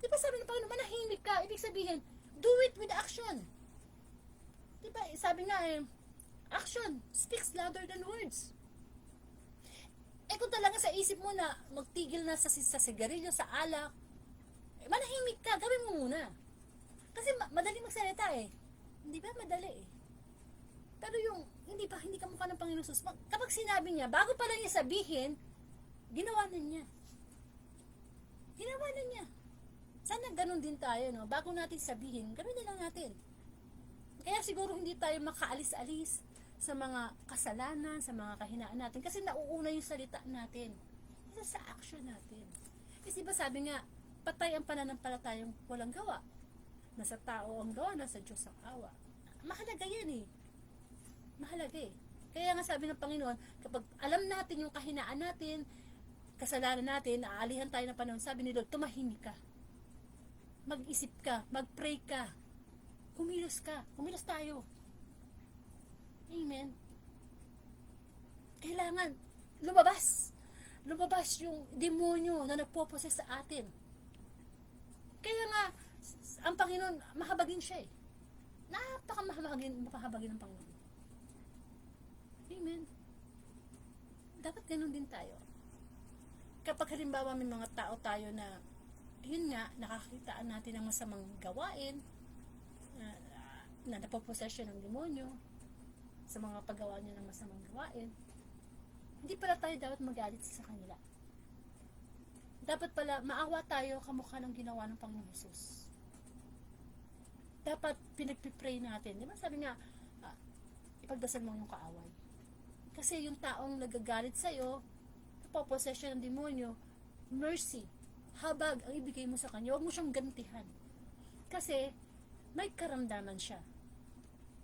Speaker 2: Di ba sabi ng Panginoon, manahimik ka. Ibig sabihin, do it with action. Di ba, sabi nga action speaks louder than words. Kung talaga sa isip mo na magtigil na sa sigarilyo, sa alak, manahimik ka, gawin mo muna. Kasi madali magsalita Hindi ba madali Pero yung, hindi ka mukha ng Panginoon Jesus, kapag sinabi niya, bago pa lang niya sabihin, ginawa na niya. Ginawa na niya. Sana ganun din tayo, no? Bago natin sabihin, gawin na lang natin. Kaya siguro hindi tayo makaalis-alis sa mga kasalanan, sa mga kahinaan natin, kasi nauuna yung salita natin. Isa sa action natin. Kasi ba sabi nga, patay ang pananampalatayang walang gawa. Nasa tao ang gawa, nasa Diyos ang awa. Mahalaga yan Mahalaga Kaya nga sabi ng Panginoon, kapag alam natin yung kahinaan natin, kasalanan natin, aalihan tayo ng panahon, sabi ni Lord, tumahimik ka. Mag-isip ka, mag-pray ka. Kumilos tayo. Amen. Kailangan lumabas yung demonyo na nagpoposes sa atin. Kaya nga, ang Panginoon, mahabagin siya napakamahabagin ng Panginoon. Amen. Dapat ganun din tayo. Kapag halimbawa may mga tao tayo na, yun nga, nakakitaan natin ng masamang gawain, na napopossession ng demonyo, sa mga paggawa niya ng masamang gawain, hindi pala tayo dapat magalit sa kanila. Dapat pala maawa tayo kamukha ng ginawa ng Panginoon Jesus. Dapat pinagpipray natin. Di ba sabi nga, ipagdasal mo yung kaaway. Kasi yung taong nagagalit sa'yo, napopossession ng demonyo, mercy, habag ang ibigay mo sa kanya. Huwag mo siyang gantihan. Kasi may karamdaman siya.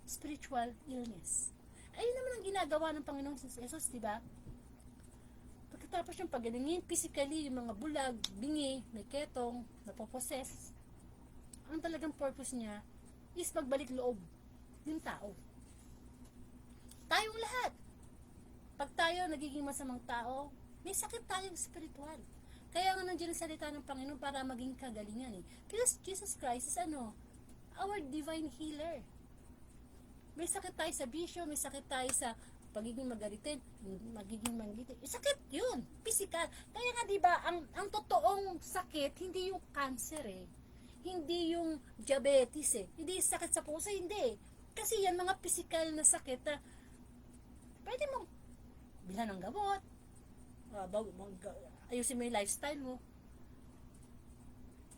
Speaker 2: Spiritual illness. Ayun naman ang ginagawa ng Panginoong Jesus, di ba? Pagkatapos yung pagalingin, physically, yung mga bulag, bingi, may ketong, napoposes, ang talagang purpose niya is magbalik loob yung tao. Tayong lahat. Pag tayo nagiging masamang tao, may sakit tayong spiritual. Kaya nga nandiyan ang salita ng Panginoon para maging kagalingan Because Jesus Christ is our divine healer. May sakit tayo sa bisyo, may sakit tayo sa pagiging magalitin, magiging manggitin. Sakit yun, physical. Kaya nga diba, ang totoong sakit, hindi yung cancer Hindi yung diabetes Hindi sakit sa puso, hindi Kasi yan mga physical na sakit na pwede mong bilhan ng gamot, ayusin mo yung lifestyle mo.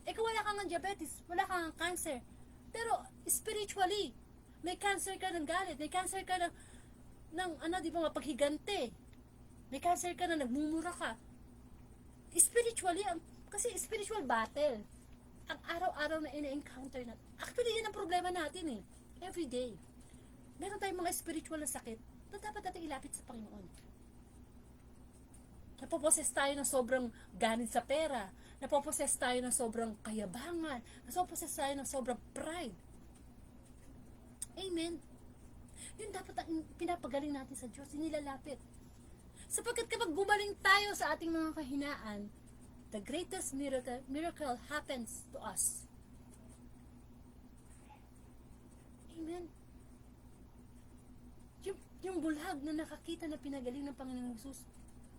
Speaker 2: Kung wala kang diabetes, wala kang cancer, pero spiritually, may cancer ka ng galit, may cancer ka ng di ba, mapaghigante, may cancer ka na nagmumura ka. Spiritually, kasi spiritual battle, ang araw-araw na ina-encounter natin. Actually, yun ang problema natin every day. Meron tayong mga spiritual na sakit na dapat natin ilapit sa Panginoon. Napoposes tayo ng sobrang ganit sa pera, napoposes tayo ng sobrang kayabangan, napoposes tayo ng sobrang pride. Amen. Yun dapat ang pinapagaling natin sa Diyos, nilalapit. Sapagkat kapag gumaling tayo sa ating mga kahinaan, the greatest miracle happens to us. Amen. Yung bulag na nakakita na pinagaling ng Panginoong Jesus,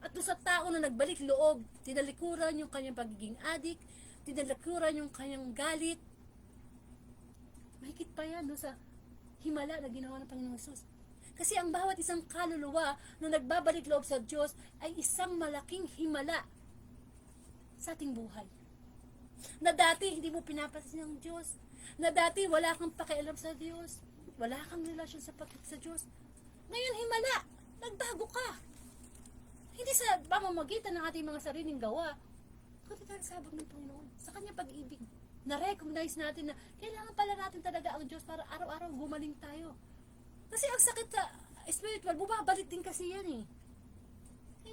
Speaker 2: at doon sa tao na nagbalik loob, tinalikuran yung kanyang pagiging addict, tinalikuran yung kanyang galit. Mahigit pa yan sa himala na ginawa ng Panginoong Jesus. Kasi ang bawat isang kaluluwa na nagbabalik loob sa Diyos ay isang malaking himala sa ating buhay. Na dati hindi mo pinapansin ng Diyos. Na dati wala kang pakialam sa Diyos. Wala kang relasyon sa Diyos. Ngayon himala, nagbago ka. Hindi sa pamamagitan ng ating mga sariling gawa, kundi dahil sa habag ng Panginoon, sa kanyang pag-ibig. Na-recognize natin na kailangan pala natin talaga ang Diyos para araw-araw gumaling tayo. Kasi ang sakit sa spiritual, bumabalik din kasi yan eh.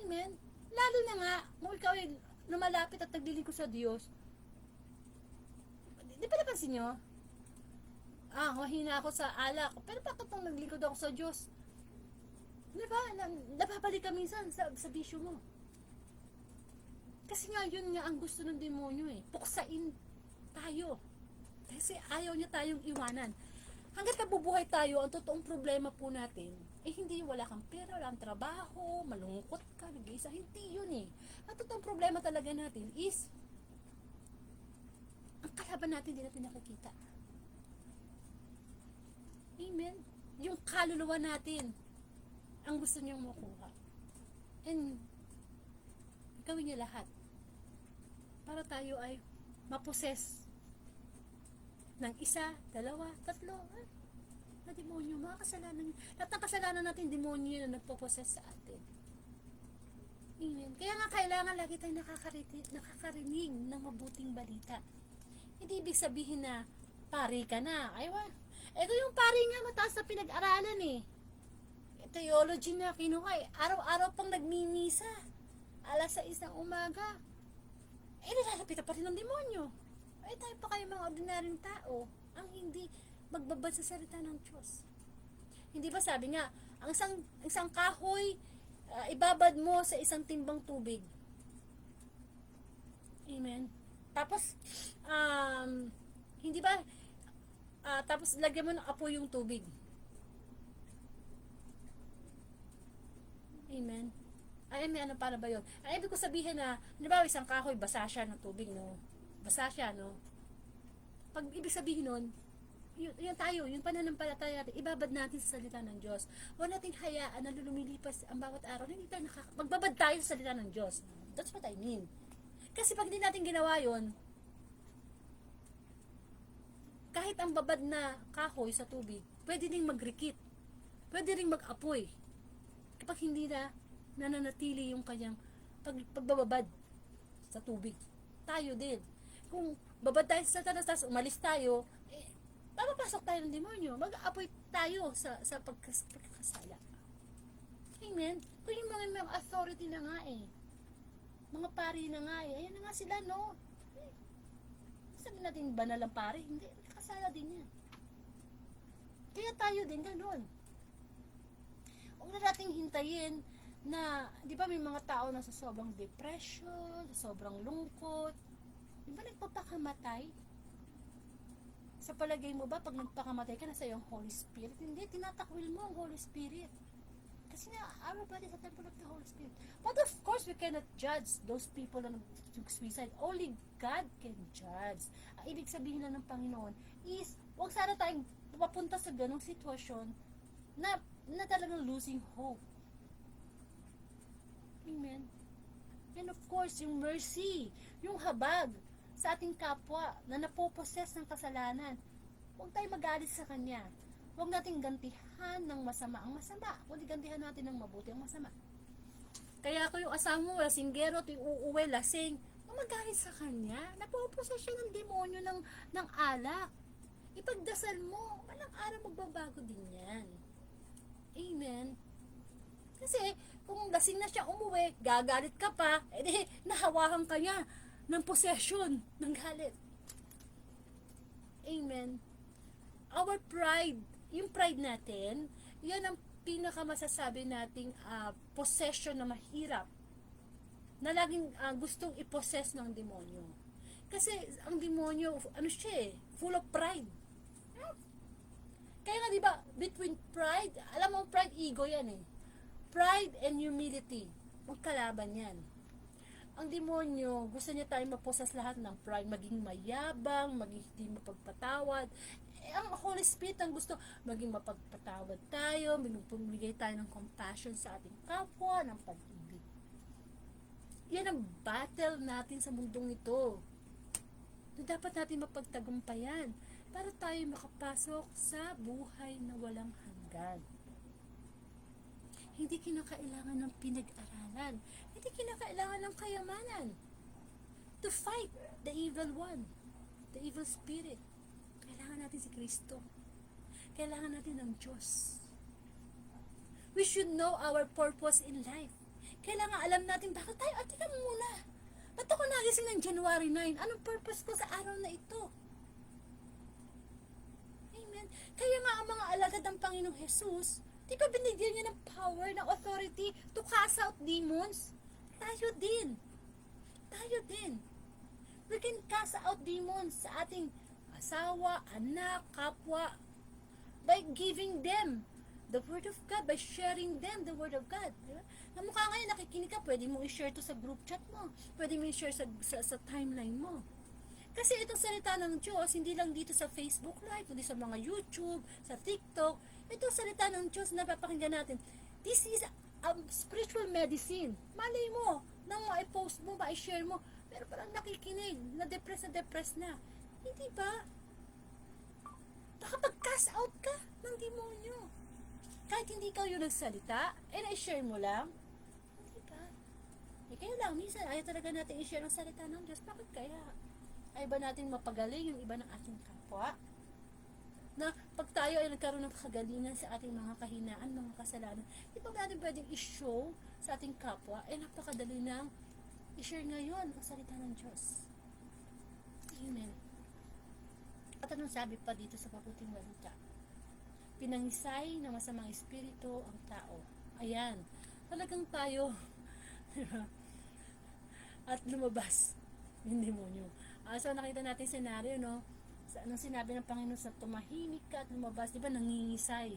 Speaker 2: Amen? Lalo na nga, kung ikaw ay lumalapit at naglilingkod sa Diyos, di ba napansin nyo? Mahina ako sa alak. Pero bakit nang naglingkod ako sa Diyos? Di ba? Napapalik ka minsan sa bisyo mo. Kasi nga, yun nga ang gusto ng demonyo eh. Puksain tayo. Kasi ayaw niya tayong iwanan. Hanggat nabubuhay tayo, ang totoong problema po natin, hindi wala kang pera, wala kang trabaho, malungkot ka, nag-iisa. Hindi yun eh. Ang totoong problema talaga natin is, ang kalaban natin hindi natin nakikita. Amen? Yung kaluluwa natin, ang gusto niyang makuha. And, gawin niya lahat para tayo ay maposes ng isa, dalawa, tatlo, na demonyo, mga kasalanan. Lahat ng kasalanan natin, demonyo na nagpoposes sa atin. Amen. Kaya nga kailangan lagi tayong nakakarinig ng mabuting balita. Hindi ibig sabihin na pari ka na. Ito yung pari nga mataas na pinag-aralan eh. Theology na kinuha eh. Araw-araw pang nagmimisa. Alas 6 ng umaga. Nilalapit pa rin ng demonyo. Tayo pa kayo mga ordinaryong tao ang hindi magbabad sa salita ng Diyos. Hindi ba sabi nga, ang isang kahoy, ibabad mo sa isang timbang tubig. Amen. Tapos, hindi ba, tapos lagyan mo ng apoy yung tubig. Amen. May ano para ba yun? Ang ibig ko sabihin na, di ba isang kahoy, basa siya ng tubig, no? Basa siya, no? Pag ibig sabihin nun, yun tayo, yung pananampalataya natin, ibabad natin sa salita ng Diyos. Huwag natin hayaan na lumilipas ang bawat araw. Hindi tayo magbabad tayo sa salita ng Diyos. That's what I mean. Kasi pag hindi natin ginawa yun, kahit ang babad na kahoy sa tubig, pwede ding magrikit. Pwede ding mag-apoy. Kapag hindi na nananatili yung kanyang pagbababad sa tubig. Tayo din. Kung babad tayo sa tanas, umalis tayo, papapasok tayo ng demonyo. Mag-aapoy tayo sa pagkakasala. Amen? Kung yung mga authority na nga eh. Mga pari na nga eh. Ayan na nga sila, no? Sabi natin banal ang pari. Hindi. Kasala din yan. Kaya tayo din, ganun. Huwag na nating hintayin na, di ba may mga tao na sa sobrang depression, sa sobrang lungkot, di ba nagpapakamatay? Sa palagay mo ba, pag nagpakamatay ka, nasa iyong Holy Spirit? Hindi, tinatakwil mo ang Holy Spirit. Kasi nga, our body is a temple of the Holy Spirit. But of course, we cannot judge those people na nag-suicide. Only God can judge. Ang ibig sabihin lang ng Panginoon is, huwag sana tayong papunta sa ganong sitwasyon na talagang losing hope. Amen. And of course, yung mercy, yung habag sa ating kapwa na napoposes ng kasalanan. Huwag tayo magalit sa kanya. Huwag nating gantihan ng masama ang masama. Huwag gantihan natin ng mabuti ang masama. Kaya ako yung asawa mo, lasinggero, uuwi, lasing, huwag magalit sa kanya. Napoposes siya ng demonyo ng alak. Ipagdasal mo, walang araw magbabago din yan. Amen. Kasi, kung lasing na siya umuwi, gagalit ka pa, edi nahawakan ka niya ng possession, ng galit. Amen. Our pride, yung pride natin, yan ang pinakamasasabi nating possession na mahirap, na laging gustong i-possess ng demonyo. Kasi, ang demonyo, ano siya full of pride. Kaya nga diba, between pride, alam mo, pride, ego yan Pride and humility, magkalaban yan. Ang demonyo, gusto niya tayong maposes lahat ng pride, maging mayabang, maging hindi mapagpatawad. Ang Holy Spirit ang gusto, maging mapagpatawad tayo, pumigay tayo ng compassion sa ating kapwa, ng pag-ibig. Yan ang battle natin sa mundong ito. na dapat natin mapagtagumpayan para tayo makapasok sa buhay na walang hanggan. Hindi kinakailangan ng pinag-aralan. Hindi kinakailangan ng kayamanan to fight the evil one, the evil spirit. Kailangan natin si Kristo. Kailangan natin ng Diyos. We should know our purpose in life. Kailangan alam natin bakit tayo. At tika muna. Ba't ako nagising ng January 9? Anong purpose ko sa araw na ito? Amen. Kaya nga ang mga alagad ng Panginoong Jesus, di ba binigyan niya ng power, ng authority to cast out demons? Tayo din. Tayo din. We can cast out demons sa ating asawa, anak, kapwa, by giving them the Word of God, by sharing them the Word of God. Diba? Na mukha ngayon, nakikinig ka, pwede mo i-share to sa group chat mo, pwede mo i-share sa timeline mo. Kasi itong salita ng Diyos, hindi lang dito sa Facebook Live, kundi sa mga YouTube, sa TikTok, itong salita ng Diyos na papakinggan natin. This is a spiritual medicine. Malay mo, nang ma-post mo, ma-share mo, pero parang nakikinig, na-depress na. Hindi ba? Nakapag-cast out ka ng demonyo. Kahit hindi ikaw yung nagsalita, na-share mo lang. Hindi ba? Kaya lang, minsan, ayaw talaga natin i-share ang salita ng Diyos. Bakit kaya? Ay ba natin mapagaling yung iba ng ating kapwa? Na pag tayo ay nagkaroon ng kagalingan sa ating mga kahinaan, mga kasalanan, di ba natin pwedeng i-show sa ating kapwa? Napakadali nang i-share ngayon ang salita ng Diyos. Amen. At anong sabi pa dito sa mabuting balita? Pinangisay ng masamang espiritu ang tao. Ayan. Talagang tayo. At lumabas yung demonyo. So nakita natin senaryo, no? Anong sinabi ng Panginoon sa tumahimik ka at lumabas, di ba, nangingisay.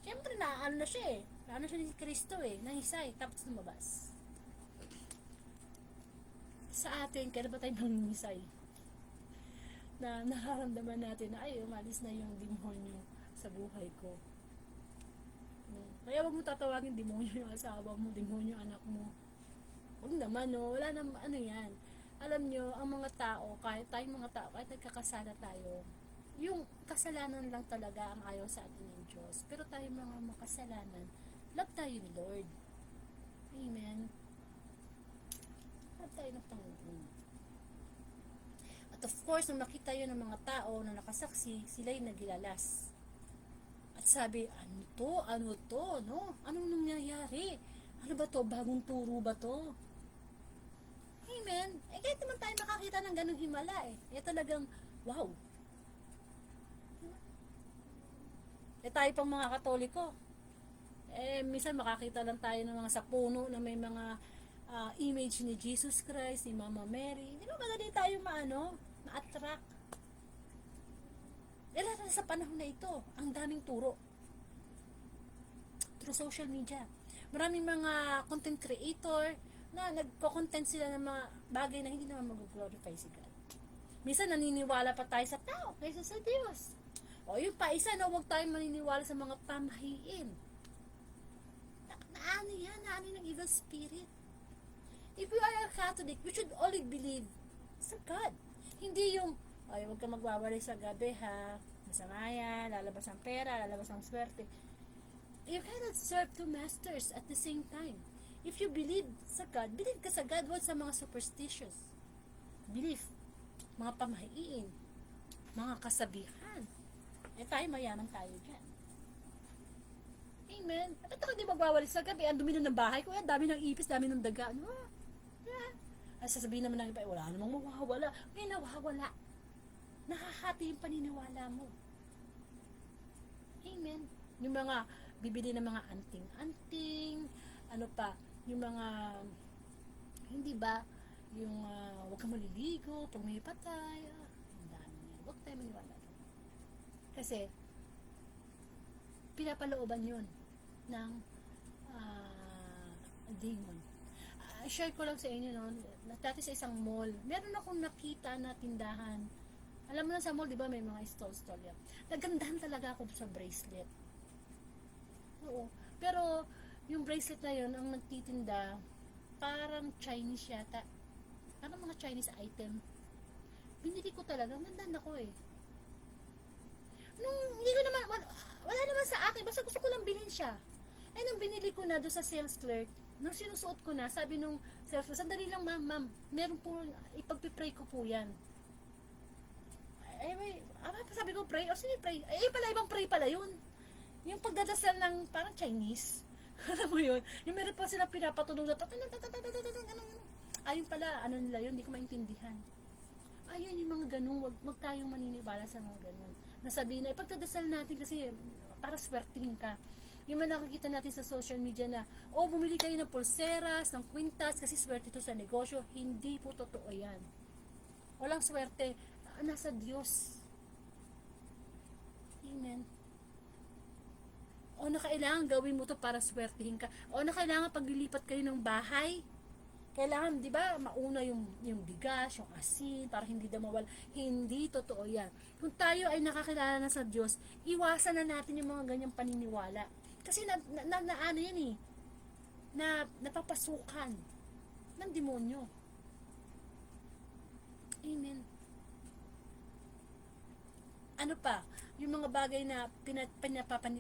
Speaker 2: Siyempre, naano na siya eh. Naano siya ni Kristo eh. Nangisay, tapos lumabas. Sa atin, kaya ba tayo nangingisay? Na nakaramdaman natin na ay, umalis na yung demonyo sa buhay ko. Kaya wag mo tatawagin demonyo yung asawa mo, demonyo yung anak mo. Wag naman, no? Wala naman, ano yan. Alam nyo, ang mga tao, kahit tayong mga tao, kahit nagkakasala tayo, yung kasalanan lang talaga ang ayaw sa atin ng Diyos. Pero tayo mga makasalanan, love tayo ni Lord. Amen. Love tayo ng Panginoon. At of course, nung nakita yun ng mga tao na nakasaksi, sila'y nagilalas. At sabi, ano to, no? Anong nangyayari? Ano ba to? Bagong turo ba to? Amen. Kahit naman tayo makakita ng ganung himala talagang, wow. Tayo pang mga Katoliko, minsan makakita lang tayo ng mga sa puno na may mga image ni Jesus Christ, ni Mama Mary. Di ba madali tayo ma-attract? Lalo sa panahon na ito, ang daming turo. Through social media. Maraming mga content creator na nagko-content sila ng mga bagay na hindi naman mag-glorify si God. Minsan naniniwala pa tayo sa tao kaysa sa Diyos. O yung pa isa, no, huwag tayong maniniwala sa mga pamahiin. Naano yan? Naano ng evil spirit? If we are a Catholic, we should only believe sa God. Hindi yung, ay, huwag ka magwawalay sa gabi ha, masama yan, lalabas ang pera, lalabas ang swerte. You cannot serve two masters at the same time. If you believe sa God, believe ka sa God, huwag sa mga superstitious. Believe, mga pamahiin, mga kasabihan. Tayo mayaman tayo dyan. Amen. Ba't ako di magwawali sa gabi? Ang dumi ng bahay ko, dami ng ipis, dami ng daga. Ano? Sasabihin naman ng iba, wala namang mawawala. May nawawala. Nakahati yung paniniwala mo. Amen. Yung mga bibili ng mga anting-anting, ano pa, yung mga, hindi ba, yung huwag kang maliligo, pag may patay, ang dami niya. Huwag tayo maniwala. Kasi, pinapalooban yun ng demon. Share ko lang sa inyo, no, dati sa isang mall, meron akong nakita na tindahan. Alam mo na sa mall, di ba, may mga stall yan. Nagandahan talaga ako sa bracelet. Oo. Pero, yung bracelet na yun, ang nagtitinda, parang Chinese yata. Parang mga Chinese item. Binili ko talaga, nandun ako eh. Nung, hindi ko naman, wala naman sa akin, basta gusto ko lang bilhin siya. Ay, nung binili ko na doon sa sales clerk, nung sinusuot ko na, sabi nung sales clerk, sandali lang ma'am, meron po, ipagpipray ko po yan. Ay, sabi ko pray, o sige pray, ay pala, ibang pray pala yun. Yung pagdadasal ng parang Chinese. Alam mo yun? Yung meron pa sila pinapatunog na ayun pala, ano nila yun, hindi ko maintindihan. Ayun yung mga ganun, wag tayong maniniwala sa mga ganun. Nasabihin na, ipagdadasal natin kasi para swertihin ka. Yung mga nakikita natin sa social media na, bumili kayo ng pulseras, ng kwintas, kasi swerte ito sa negosyo. Hindi po totoo yan. Walang swerte. Nasa Diyos. Amen. O na kailangan gawin mo to para swertihin ka. O na kailangan paglilipat kayo ng bahay, kailangan, di ba, mauna yung bigas, yung asin, para hindi daw mawala. Hindi totoo yan. Kung tayo ay nakakilala na sa Diyos, iwasan na natin yung mga ganyang paniniwala. Kasi ano yan eh, napapasukan ng demonyo. Amen. Ano pa? Yung mga bagay na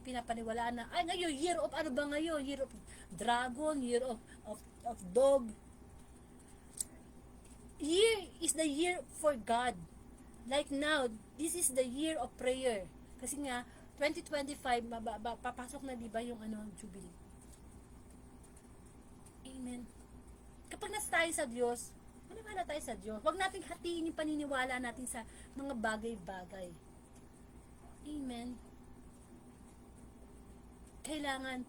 Speaker 2: pinapaniwalaan na, ay ngayon, year of ano ba ngayon? Year of dragon, year of dog. Year is the year for God. Like now, this is the year of prayer. Kasi nga, 2025, papasok na diba yung Jubilee. Amen. Kapag nasa tayo sa Diyos, maniwala tayo sa Diyos. Huwag nating hatiin yung paniniwala natin sa mga bagay-bagay. Amen. Kailangan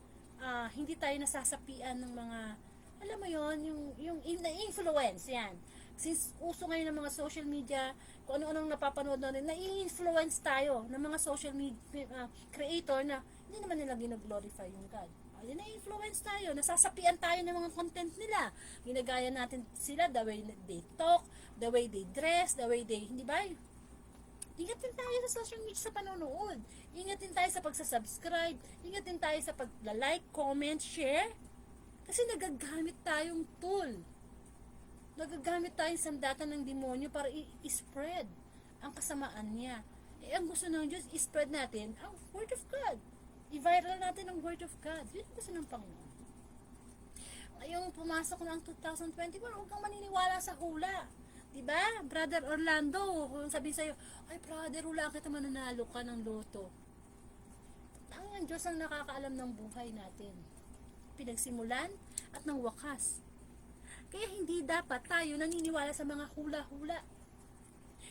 Speaker 2: hindi tayo nasasapian ng mga, alam mo yon, yung influence yan. Since uso ngayon ng mga social media, kung ano-anong napapanood natin, na-influence tayo ng mga social media creator na hindi naman nila gino-glorify yung God. Ayun, na-influence tayo, nasasapian tayo ng mga content nila. Ginagaya natin sila, the way they talk, the way they dress, the way they, hindi ba? Ingat din tayo sa social media sa panonood. Ingat din tayo sa pagsasubscribe. Ingat din tayo sa pag-like, comment, share. Kasi nagagamit tayong tool. Nagagamit tayong sandata ng demonyo para i-spread ang kasamaan niya. Ang gusto ng Diyos, i-spread natin ang Word of God. I-viral natin ang Word of God. Yun ang gusto ng Panginoon. Ngayong pumasok na ang 2021, huwag kang maniniwala sa hula. Diba? Brother Orlando, kung sabihin sa'yo, ay brother, wala kita mananalo ka ng loto. Ang Diyos ang nakakaalam ng buhay natin. Pinagsimulan at ng wakas. Kaya hindi dapat tayo naniniwala sa mga hula-hula.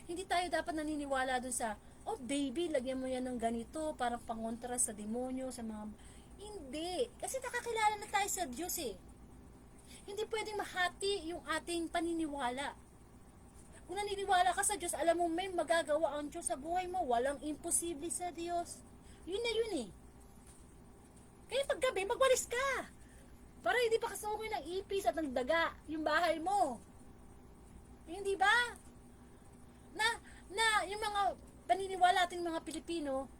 Speaker 2: Hindi tayo dapat naniniwala dun sa, baby, lagyan mo yan ng ganito, parang pangontra sa demonyo, sa mga... Hindi. Kasi nakakilala na tayo sa Diyos eh. Hindi pwedeng mahati yung ating paniniwala. Kung naniniwala ka sa Diyos, alam mo may magagawa ang Diyos sa buhay mo. Walang imposible sa Diyos. Yun na yun eh. Kaya paggabi, magwalis ka. Para hindi pa kasukoy ng ipis at ng daga yung bahay mo. Hindi ba? Na yung mga paniniwala ating mga Pilipino,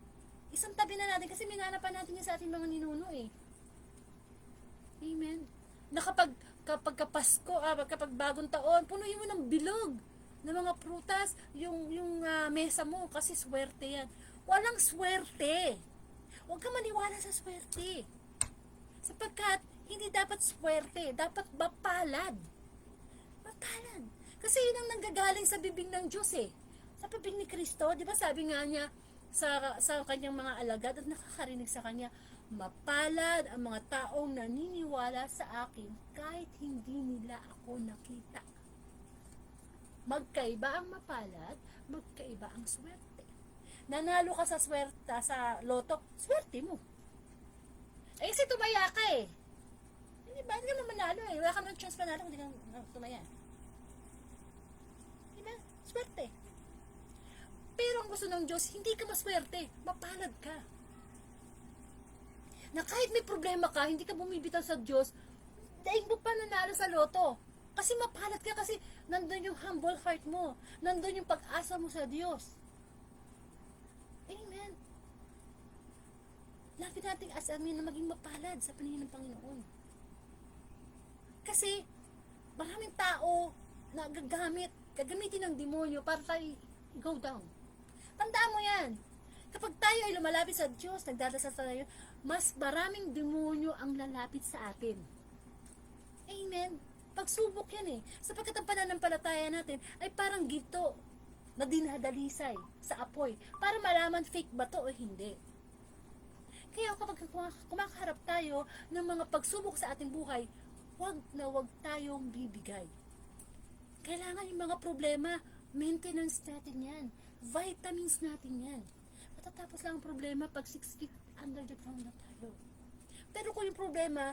Speaker 2: isang tabi na natin kasi minanapan natin yun sa ating mga ninuno eh. Amen. Na kapag Pasko, kapag bagong taon, punuin mo ng bilog ng mga prutas, yung mesa mo kasi swerte yan. Walang swerte. Huwag ka maniwala sa swerte. Sapagkat hindi dapat swerte, dapat mapalad. Mapalad. Kasi yun ang nanggagaling sa bibig ng Diyos eh. Sa bibig ni Kristo, di ba sabi nga niya sa kanyang mga alagad at nakakarinig sa kanya, mapalad ang mga taong naniniwala sa akin kahit hindi nila ako nakita. Magkaiba ang mapalad, magkaiba ang swerte. Nanalo ka sa swerte, sa loto, swerte mo. Eh kasi tumaya ka eh. Hindi ba? Hindi ka naman manalo eh. Wala ka ng chance panalo kung hindi ka tumaya. Diba? Swerte. Pero ang gusto ng Diyos, hindi ka maswerte. Mapalad ka. Na kahit may problema ka, hindi ka bumibitaw sa Diyos, daig mo pa nanalo sa loto. Kasi mapalad ka kasi nandun yung humble heart mo. Nandun yung pag-asa mo sa Diyos. Amen. Lapit nating asamin na maging mapalad sa paningin ng Panginoon. Kasi maraming tao na gagamit Gagamitin ng demonyo para tayo go down. Tandaan mo yan. Kapag tayo ay lumalapit sa Diyos, nagdadasal tayo, mas maraming demonyo ang lalapit sa atin. Amen. Pagsubok yan sapagkat ang pananampalataya natin ay parang ginto na dinadalisay sa apoy para malaman fake ba to o hindi. Kaya kapag kumakaharap tayo ng mga pagsubok sa ating buhay, wag na wag tayong bibigay. Kailangan yung mga problema, maintenance natin yan. Vitamins natin yan. Matatapos lang ang problema pag 6 feet under the ground na tayo. Pero kung yung problema,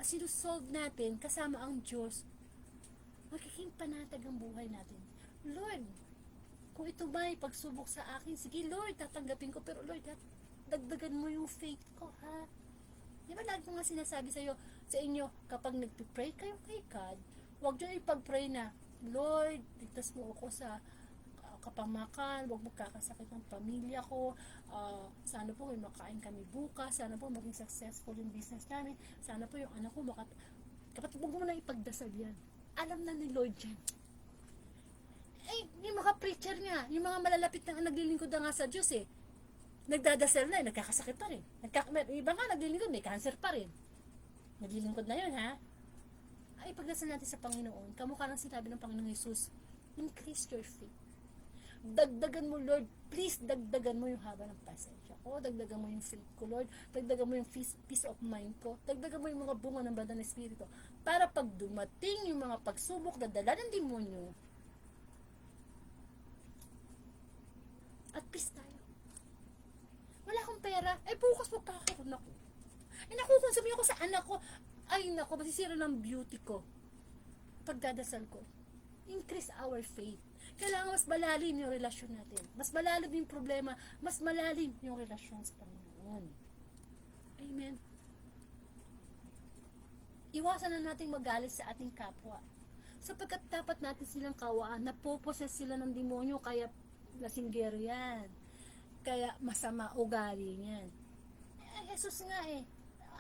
Speaker 2: sinusolve natin kasama ang Diyos, magiging panatag ang buhay natin. Lord, kung ito ba ay pagsubok sa akin, sige Lord, tatanggapin ko. Pero Lord, dagdagan mo yung faith ko, ha? Di ba lagi ko nga sinasabi sa inyo, kapag nagpipray kayo kay God, huwag nyo ipag-pray na, Lord, ligtas mo ako sa kapamakan, huwag magkakasakit ng pamilya ko, sana po may makain kami bukas, sana po maging successful yung business namin, sana po yung anak ko kapag huwag mo na ipagdasal yan. Alam na ni Lord yan. Yung mga preacher nga, yung mga malalapit na naglilingkod na nga sa Diyos nagdadasal na nagkakasakit pa rin. Iba nga naglilingkod, may cancer pa rin. Naglilingkod na yun, ha? Ay, pagdasal natin sa Panginoon, kamukha ng sinabi ng Panginoong Jesus, increase your faith. Dagdagan mo, Lord, please dagdagan mo yung haba ng pasensya ko, dagdagan mo yung faith ko, Lord, dagdagan mo yung peace of mind ko, dagdagan mo yung mga bunga ng banal na espiritu, para pag dumating yung mga pagsubok na dala ng demonyo, at peace tayo. Wala akong pera, bukas magkakaroon ako. Nakukonsume ako sa anak ko, masisira ng beauty ko. Pagdadasal ko, increase our faith. Kailangan mas malalim yung relasyon natin. Mas malalim yung problema. Mas malalim yung relasyon sa Panginoon. Amen. Iwasan na natin magalit sa ating kapwa. Sapagkat dapat natin silang kawaan. Napoposes sila ng demonyo, kaya lasinggero yan. Kaya masama ugali niyan. Jesus nga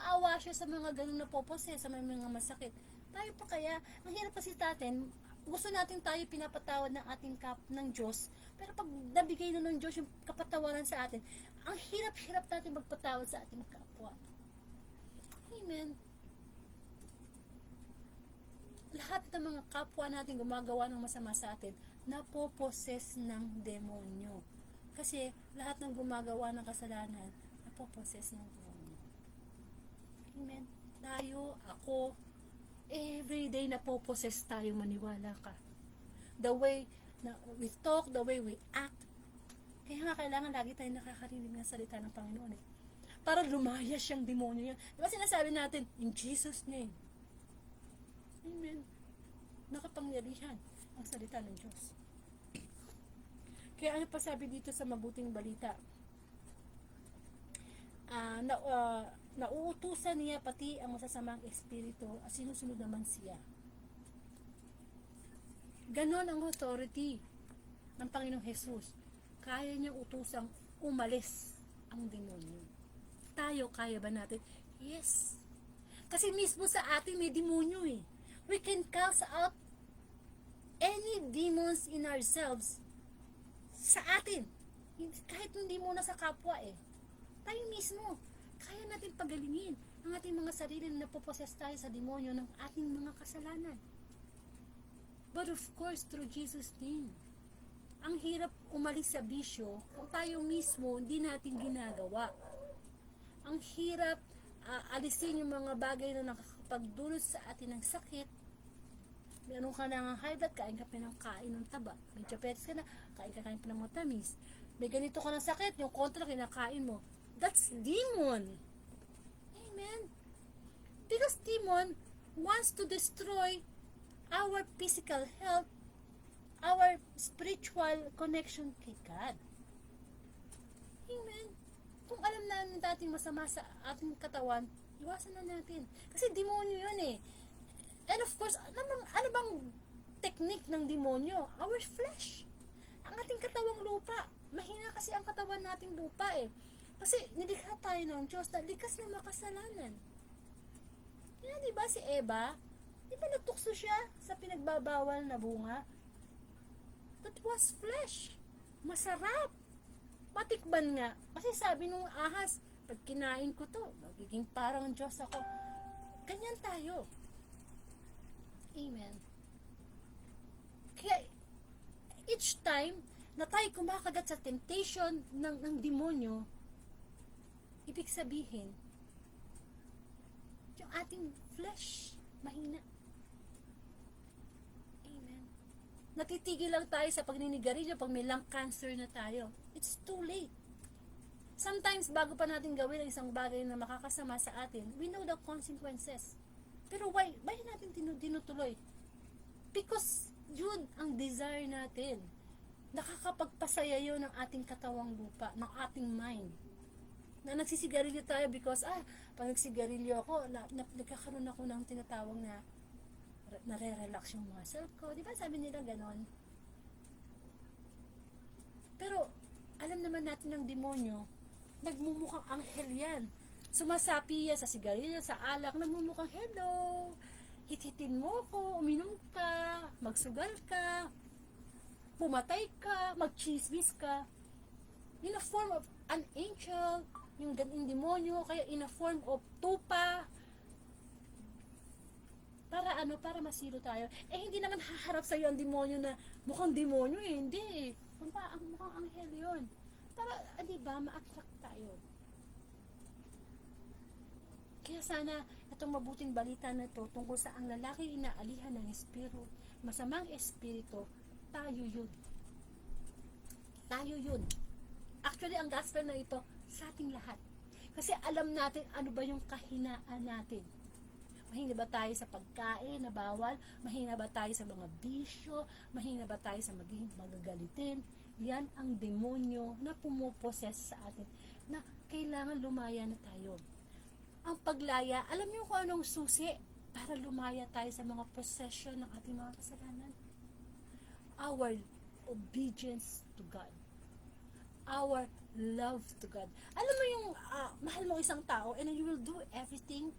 Speaker 2: awa siya sa mga ganun na poposes, sa mga masakit. Tayo pa kaya, ang hirap kasi natin, gusto natin tayo pinapatawad ng ating ng Diyos, pero pag nabigay na ng Diyos yung kapatawaran sa atin, ang hirap-hirap natin magpatawad sa ating kapwa. Amen. Lahat ng mga kapwa natin gumagawa ng masama sa atin, napoposes ng demonyo. Kasi lahat ng gumagawa ng kasalanan, napoposes ng demonyo. Amen. Tayo, ako, everyday napoposes tayo, maniwala ka. The way na we talk, the way we act. Kaya nga kailangan lagi tayo nakakarinig ng salita ng Panginoon para lumayas yung demonyo yan. Diba sinasabi natin, in Jesus' name. Amen. Nakapangyarihan ang salita ng Diyos. Kaya ano pa sabi dito sa mabuting balita? Nauutusan niya pati ang masasamang espiritu at sinusunod naman siya. Ganon ang authority ng Panginoong Jesus. Kaya niyang utusang umalis ang demonyo. Tayo, kaya ba natin? Yes. Kasi mismo sa atin may demonyo We can cast out any demons in ourselves sa atin. Kahit hindi muna sa kapwa Tayo mismo. Kaya natin pagalingin ang ating mga sarili na napoposes tayo sa demonyo ng ating mga kasalanan. But of course, through Jesus' name. Ang hirap umalis sa bisyo kung tayo mismo hindi natin ginagawa. Ang hirap alisin yung mga bagay na nakakapagdulot sa atin ng sakit. Meron ka ng high blood, kain ka pa ng kain ng taba. May diabetes ka na, kain pa ng matamis. May ganito ka ng sakit, yung kontra kinakain mo. That's demon. Amen. Because demon wants to destroy our physical health, our spiritual connection kay God. Amen. Kung alam natin dating masama sa ating katawan, iwasan na natin. Kasi demonyo yun And of course, ano bang technique ng demonyo? Our flesh. Ang ating katawang lupa. Mahina kasi ang katawan nating lupa Kasi nilikha tayo ng Diyos na likas na makasalanan. Kaya diba si Eva, diba nagtukso siya sa pinagbabawal na bunga? that was flesh. Masarap. Matikman nga. Kasi sabi nung ahas, pag kinain ko to, magiging parang Diyos ako. Ganyan tayo. Amen. Kaya, each time na tayo kumakagat sa temptation ng demonyo, ibig sabihin, yung ating flesh, mahina. Amen. Natitigil lang tayo sa pagninigarilyo pag may lung cancer na tayo. It's too late. Sometimes, bago pa natin gawin ang isang bagay na makakasama sa atin, we know the consequences. Pero why natin tinutuloy? Because yun ang desire natin. Nakakapagpasaya yun ng ating katawang lupa, ng ating mind. Na nagsisigarilyo tayo because, pag nagsigarilyo ako, nagkakaroon ako ng tinatawag na nare-relax yung muscle ko. Di ba sabi nila ganon? Pero, alam naman natin ng demonyo, nagmumukhang anghel yan. Sumasapi yan sa sigarilyo, sa alak, nagmumukhang, hello, hit-hitin mo ko, uminom ka, magsugal ka, pumatay ka, mag-chismis ka. In a form of an angel, yung ganung demonyo, kaya in a form of tupa, para masiro tayo. Hindi naman haharap sa'yo ang demonyo na mukhang demonyo hindi. Ang mukhang anghel yun. Para, di ba, ma-attract tayo. Kaya sana, itong mabuting balita na ito tungkol sa ang lalaki inaalihan ng espiritu, masamang espiritu, tayo yun. Tayo yun. Actually, ang gospel na ito, sa ating lahat. Kasi alam natin ano ba yung kahinaan natin. Mahina ba tayo sa pagkain na bawal? Mahina ba tayo sa mga bisyo? Mahina ba tayo sa maging magagalitin? Yan ang demonyo na pumuposes sa atin na kailangan lumaya na tayo. Ang paglaya, alam niyo kung anong susi para lumaya tayo sa mga possession ng ating mga kasalanan? Our obedience to God. Our love to God. Alam mo yung mahal mo isang tao and you will do everything.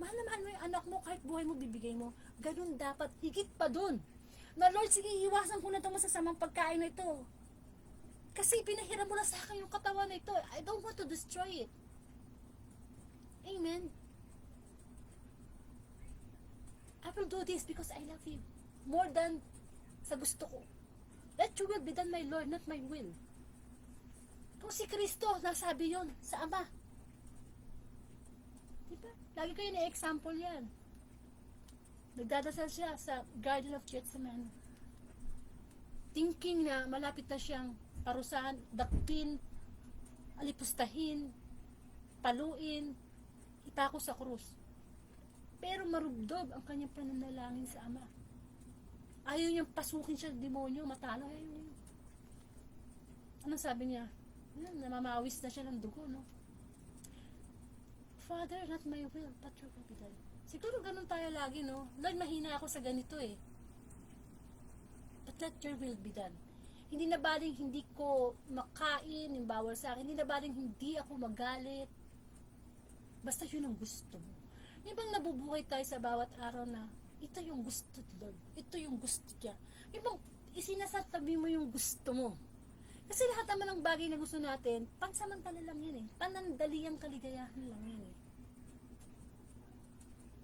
Speaker 2: Mahal na mahal mo yung anak mo kahit buhay mo bibigay mo. Ganun dapat. Higit pa dun. Na Lord, sige, iwasan ko na itong masasamang pagkain na ito. Kasi pinahiram mo na sa akin yung katawan na ito. I don't want to destroy it. Amen. I will do this because I love you. More than sa gusto ko. Let your will be done, my Lord, not my will. Kung si Kristo, nasabi yon sa Ama. Diba? Lagi kayo na-example yan. Nagdadasal siya sa Garden of Gethsemane. Thinking na malapit na siyang parusahan, dakpin, alipustahin, paluin, ipako sa krus. Pero marugdob ang kanyang pananalangin sa Ama. Ayaw niyang pasukin siya ng demonyo, matalo. Ayaw niya. Ano sabi niya? Namamawis na siya ng dugo, no? Father, not my will, but your will be done. Siguro ganun tayo lagi, no? Lord, mahina ako sa ganito eh. But let your will be done. Hindi na baling hindi ko makain, yung bawal sa akin. Hindi na baling hindi ako magalit. Basta yun ang gusto mo. Yung bang nabubuhay tayo sa bawat araw na ito yung gusto, Lord. Ito yung gusto niya. Yung bang isinasatabi mo yung gusto mo. Kasi lahat naman ng bagay na gusto natin, pansamantala lang yan eh. Panandaliang kaligayahan lang yan eh.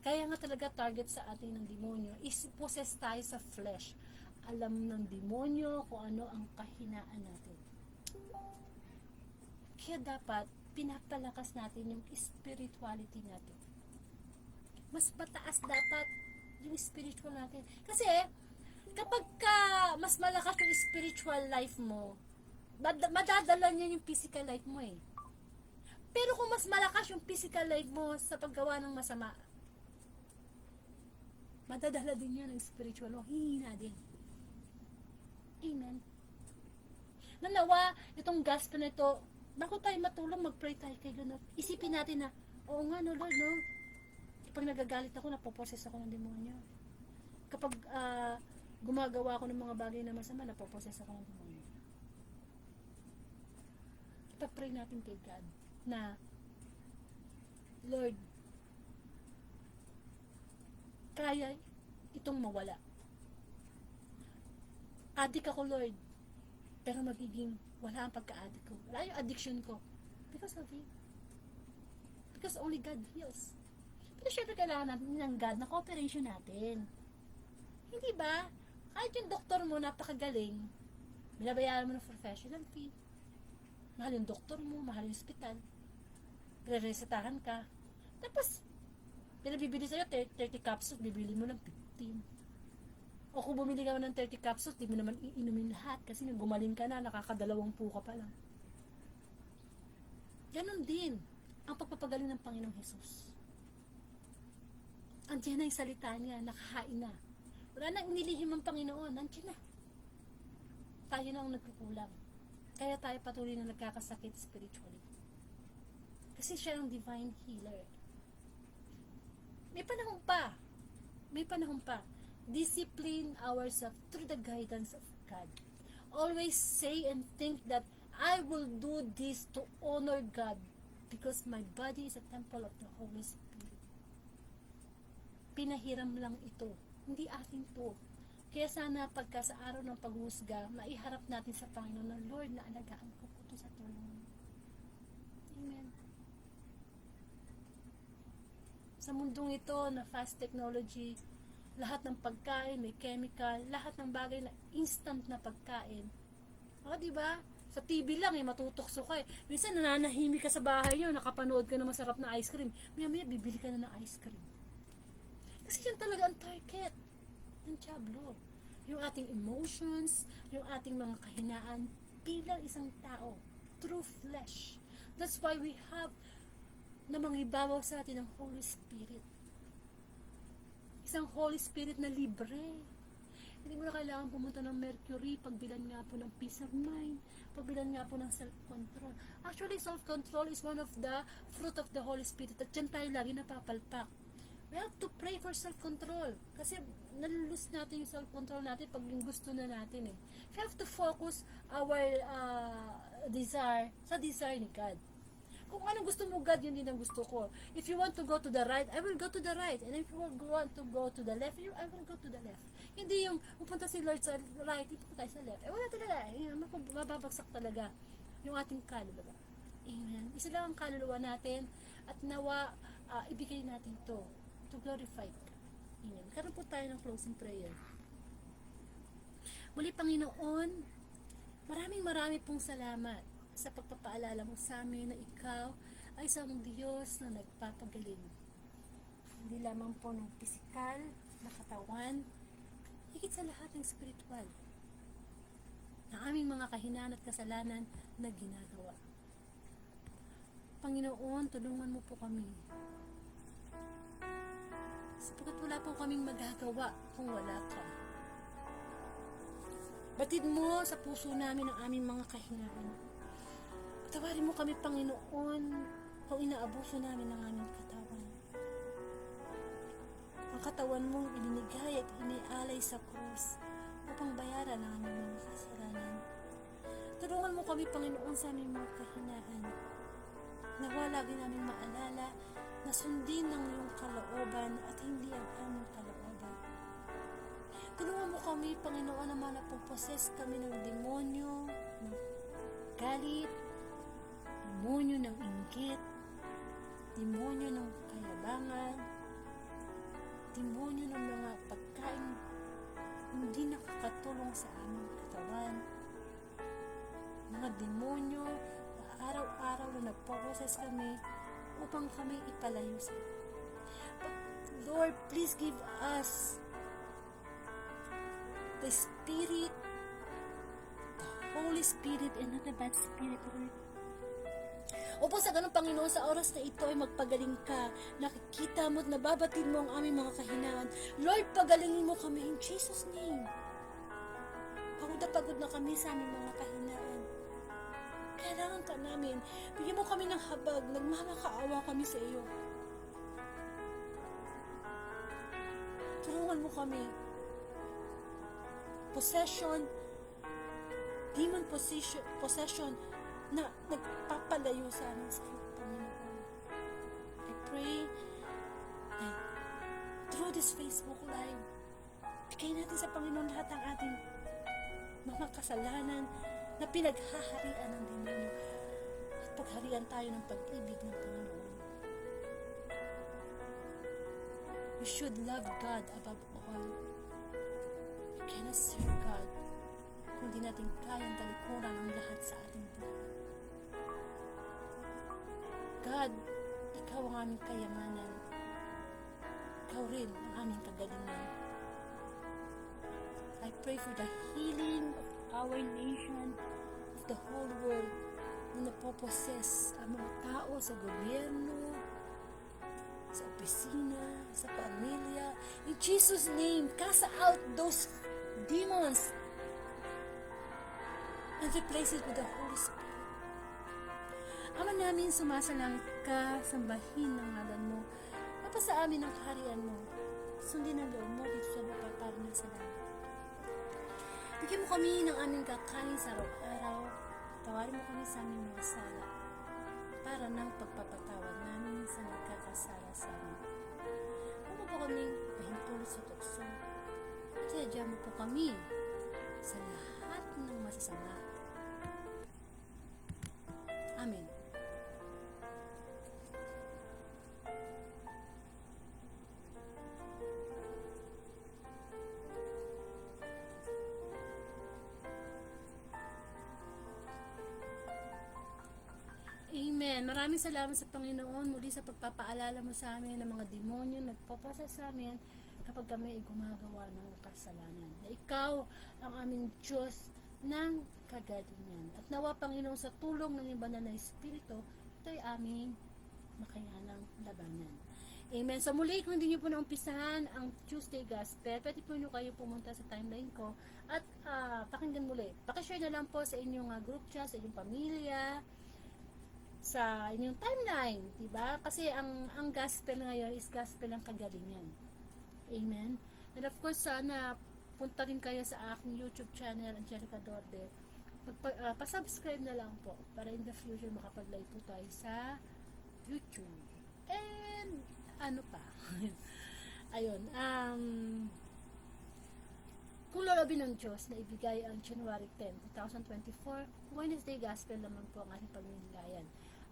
Speaker 2: Kaya nga talaga target sa atin ng demonyo is possess tayo sa flesh. Alam ng demonyo kung ano ang kahinaan natin. Kaya dapat pinapalakas natin yung spirituality natin. Mas mataas dapat yung spiritual natin. Kasi kapag mas malakas yung spiritual life mo, madadala niya yung physical life mo eh. Pero kung mas malakas yung physical life mo sa paggawa ng masama, madadala din yan ng spiritual mo. Hihina din. Amen. Nanawa, itong gospel na ito, bago tayo matulog, mag-pray tayo kay Lord. Isipin natin na, oo nga no Lord, no? Pag nagagalit ako, napoposes ako ng demonyo. Kapag gumagawa ako ng mga bagay na masama, napoposes ako ng demonyo. Ipag-pray natin kay God na, Lord, kaya itong mawala. Addict ako, Lord. Pero magiging wala ang pagka-addict ko. Wala yung addiction ko. Because of you. Because only God heals. Pero syempre kailangan natin ng God na cooperation natin. Hindi ba? Kahit yung doktor mo napakagaling, binabayaran mo ng professional fee. Mahal yung doktor mo, mahal yung hospital. Re-resetahan ka. Tapos, pinabibili sa'yo 30 capsules, bibili mo ng 15. O kung bumili ka ng 30 capsules, di mo naman iinumin lahat kasi nang gumaling ka na, nakakadalawang puka pa lang. Ganon din ang pagpapagaling ng Panginoong Jesus. Andiyan na yung salita niya, nakahain na. Wala nang inilihim ang Panginoon, nandiyan na. Tayo na ang nagkukulang. Kaya tayo patuloy na nagkakasakit spiritually. Kasi siya ang divine healer. May panahon pa. May panahon pa. Discipline ourselves through the guidance of God. Always say and think that I will do this to honor God because my body is a temple of the Holy Spirit. Pinahiram lang ito. Hindi atin to. Kaya sana pagka sa araw ng paghuhusga, maiharap natin sa Panginoon na, Lord, naalagaan ko po ito sa tulong mo. Amen. Sa mundong ito na fast technology, lahat ng pagkain may chemical, lahat ng bagay na instant na pagkain. O, di ba? Sa TV lang matutokso ka eh. Minsan nananahimik ka sa bahay niyo, nakapanood ka ng masarap na ice cream. Maya-maya bibili ka na ng ice cream. Kasi yan talaga ang target ng Diablo. Yung ating emotions, yung ating mga kahinaan bilang isang tao, through flesh. That's why we have na mangibabaw sa atin ng Holy Spirit. Isang Holy Spirit na libre. Hindi mo na kailangan pumunta ng Mercury, pagbilan nga po ng peace of mind, pagbilan nga po ng self-control. Actually, self-control is one of the fruit of the Holy Spirit at dyan tayo lagi napapalpak. We have to pray for self-control kasi nalulus natin yung self-control natin pag yung gusto na natin eh. We have to focus our desire sa desire ni God. Kung anong gusto mo, God, yun din ang gusto ko. If you want to go to the right, I will go to the right. And if you want to go to the left, I will go to the left. Hindi yung pupunta si Lord sa right, pupunta tayo sa left. Wala talaga. Mababagsak talaga yung ating kaluluwa. Amen. Isa lang ang kaluluwa natin at nawa ibigay natin to glorify ka. Amen. Karoon po tayo ng closing prayer. Muli, Panginoon, maraming pong salamat sa pagpapaalala mo sa amin na ikaw ay isang Diyos na nagpapagaling. Hindi lamang po ng pisikal na katawan, higit sa lahat ng spiritual na aming mga kahinaan at kasalanan na ginagawa. Panginoon, tulungan mo po kami. Sapagkat wala po kaming magagawa kung wala ka. Batid mo sa puso namin ang aming mga kahinaan. Tawarin mo kami, Panginoon, kung inaabuso namin ang aming katawan. Ang katawan mong ininigay at inialay sa krus upang bayaran ang aming mga kasalanan. Tulungan mo kami, Panginoon, sa aming mga kahinaan. Nawa lagi namin maalala na sundin ang iyong kalooban at hindi ang aming kalooban. Tulungan mo kami, Panginoon, naman na pagposes kami ng demonyo, ng galit, demonyo ng inggit, demonyo ng kayabangan, demonyo ng mga pagkain hindi nakakatulong sa aming katawan, mga demonyo na araw-araw na nagpo-process kami upang kami ipalayo sa iyo. But Lord, please give us the Spirit, the Holy Spirit, and not the bad spirit, Lord. Opo, sa ganun, Panginoon, sa oras na ito ay magpagaling ka. Nakikita mo at nababatid mo ang aming mga kahinaan. Lord, pagalingin mo kami in Jesus' name. Pagod na kami sa aming mga kahinaan. Kailangan ka namin. Bigyan mo kami ng habag. Nagmamakaawa kami sa iyo. Tulungan mo kami. Demon possession, na nagpapalayo sa amin sa iyo, Panginoon. I pray that through this Facebook Live, bigay natin sa Panginoon lahat ang ating mga kasalanan na pinaghaharian ng demonyo at pagharian tayo ng pag-ibig ng Panginoon. We should love God above all. We cannot serve God kung di natin kayang talikuran ang lahat sa ating buhay. God, ikaw ang aming kayamanan. Ikaw rin ang aming kagalingan. I pray for the healing of our nation, of the whole world, na napoposes ang mga tao sa gobyerno, sa opisina, sa pamilya. In Jesus' name, cast out those demons and replace it with the Holy Spirit. Ama namin, sumasalangit ka, sambahin ang ngalan mo. Mapasa amin ang kaharian mo. Sundin ang loob mo dito sa lupa para na sa langit. Bigyan mo kami ng aming kakain sa araw-araw. Tawarin mo kami sa aming mga sala para ng pagpapatawad namin sa nagkakasala sa amin. Huwag mo po kaming mahintulot sa tukso. At sinadya mo po kami sa lahat ng masasama. Amen. Amen. Maraming salamat sa Panginoon muli sa pagpapaalala mo sa amin ng mga demonyo nagpapasa sa amin kapag kami ay gumagawa ng kasalanan. Na ikaw ang aming Diyos ng kagalingan. At nawa, Panginoon, sa tulong ng iyong banal na Espiritu, ito ay aming makayanang labanan. Amen. So muli, kung hindi niyo po naumpisahan ang Tuesday Gospel, pwede po nyo kayo pumunta sa timeline ko at pakinggan muli. Pakishare na lang po sa inyong group chat, sa inyong pamilya, sa inyong timeline, diba? Kasi ang gospel ngayon is gospel ng kagalingan. Amen. And of course, sana punta rin kayo sa aking YouTube channel, Angelica Dorde. Pa-subscribe na lang po para in the future makapag-live po tayo sa YouTube. And ano pa? Ayun, kung lolobin ng Diyos na ibigay ang January 10, 2024, Wednesday Gospel naman po ang ating pagnilayan.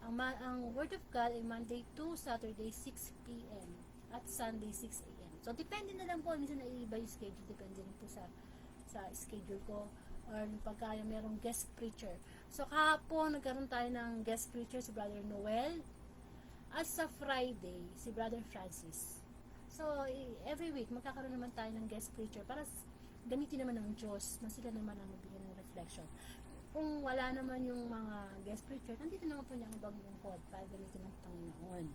Speaker 2: Ang Word of God ay Monday to Saturday 6 p.m. at Sunday 6 a.m. So, depende na lang po. Minsan naiiba yung schedule. Depende rin po sa schedule ko. Or pagkaya merong guest preacher. So, kahapon nagkaroon tayo ng guest preacher si Brother Noel. At sa Friday, si Brother Francis. So, every week, magkakaroon naman tayo ng guest preacher para gamitin naman ng Diyos na sila naman ang mabigyan ng reflection. Kung wala naman yung mga guest preacher, nandito naman po niya ang ibang lingkod para gamitin ng Panginoon.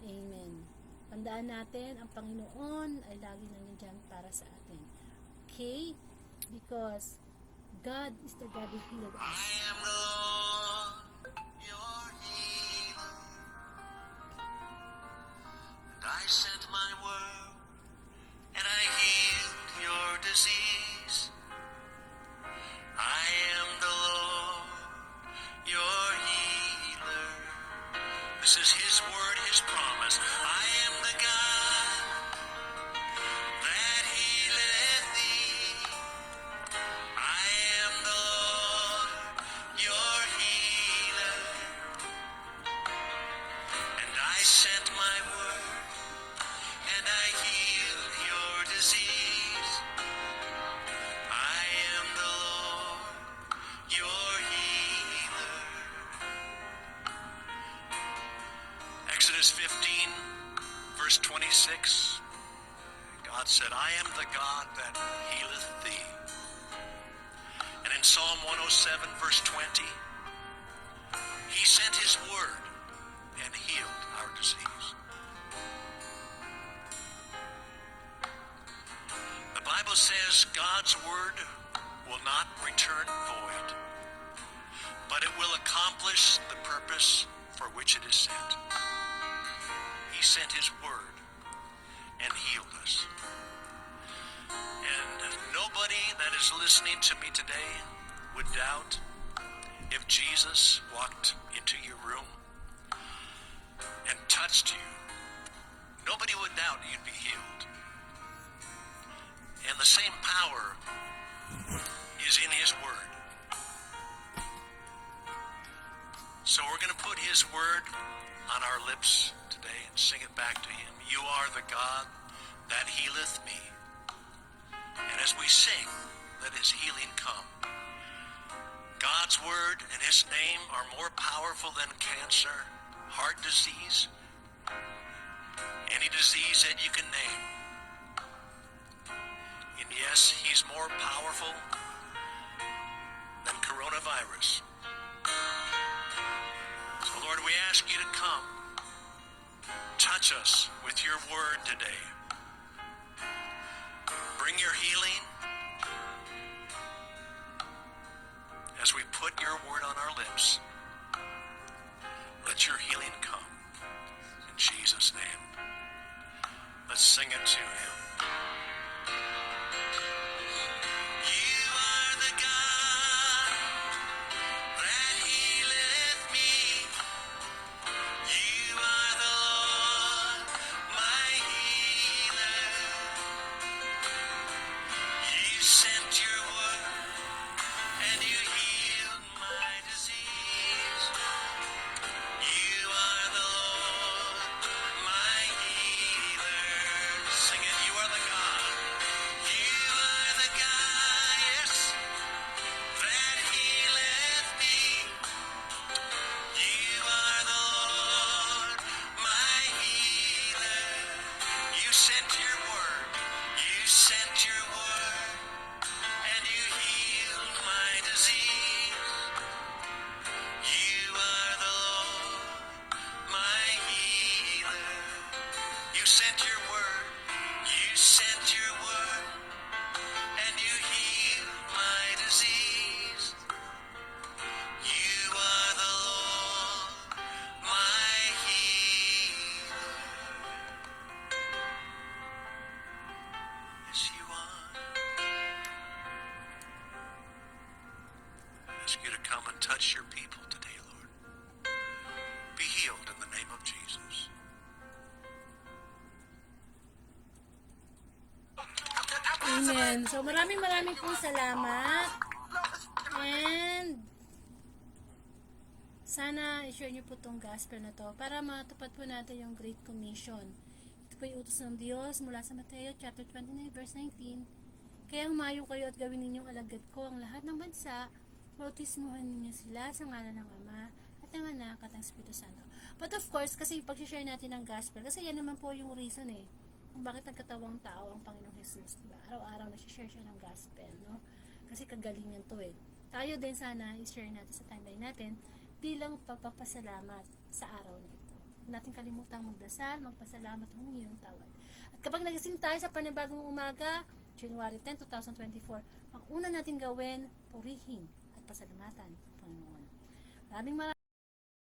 Speaker 2: Amen. Tandaan natin, ang Panginoon ay lagi nandiyan para sa atin. Okay? Because God is the God who healed us.
Speaker 1: I am the Lord, your healer. And I sent my word, and I healed your disease. I am the Lord, your healer. This is His word, His promise. I am the God that healeth thee. I am the Lord, your healer. And I sent my word, and I healed your disease. I am the Lord, your healer. Exodus 15, verse 26. God said, I am the God that healeth thee. And in Psalm 107, verse 20, He sent His word and healed our disease. The Bible says God's word will not return void, but it will accomplish the purpose for which it is sent. He sent His word and healed us. And nobody that is listening to me today would doubt if Jesus walked into your room and touched you. Nobody would doubt you'd be healed. And the same power is is in His Word. So we're going to put His Word on our lips today and sing it back to Him. You are the God that healeth me. And as we sing, let His healing come. God's Word and His name are more powerful than cancer, heart disease, any disease that you can name. And yes, He's more powerful than coronavirus. So Lord, we ask you to come. Touch us with your word today. Bring your healing as we put your word on our lips. Let your healing come. In Jesus' name. Let's sing it to Him. You are the God that healeth me. You are the Lord, my healer. You sent your word and you healed my disease. You are the Lord, my healer. Sing it. You are the God. You are the God, yes, that healeth me. You are the Lord, my healer. You sent your word. You sent your word, and you healed my disease. You are the Lord, my healer. You sent your word. You sent your word, and you healed my disease. You are the Lord, my healer. Yes, you are. I ask you to come and touch your people today, Lord. Be healed in the name of Jesus.
Speaker 2: Amen. So maraming pong salamat. And sana i-share niyo po tong gospel na to para matupad po natin yung Great Commission. Ito po yung utos ng Diyos mula sa Mateo chapter 29 verse 19. Kaya humayo kayo at gawin ninyong alagad ko ang lahat ng bansa. Bautismuhan ninyo sila sa ngalan ng Ama at ng Anak at ng Espiritu Santo. But of course, kasi pag-share natin ng gospel, kasi yan naman po yung reason kung bakit nagkatawang tao ang Panginoong Jesus, diba? Araw-araw nag-share siya ng gospel, no? Kasi kagalingan to Tayo din sana i-share natin sa timeline natin bilang pagpapasalamat sa araw na ito. Huwag natin kalimutang magdasal, magpasalamat, humingi ng tawad. At kapag nagising tayo sa panibagong umaga, January 10, 2024, ang una natin gawin, purihin at pasalamatan ang Panginoon. Maraming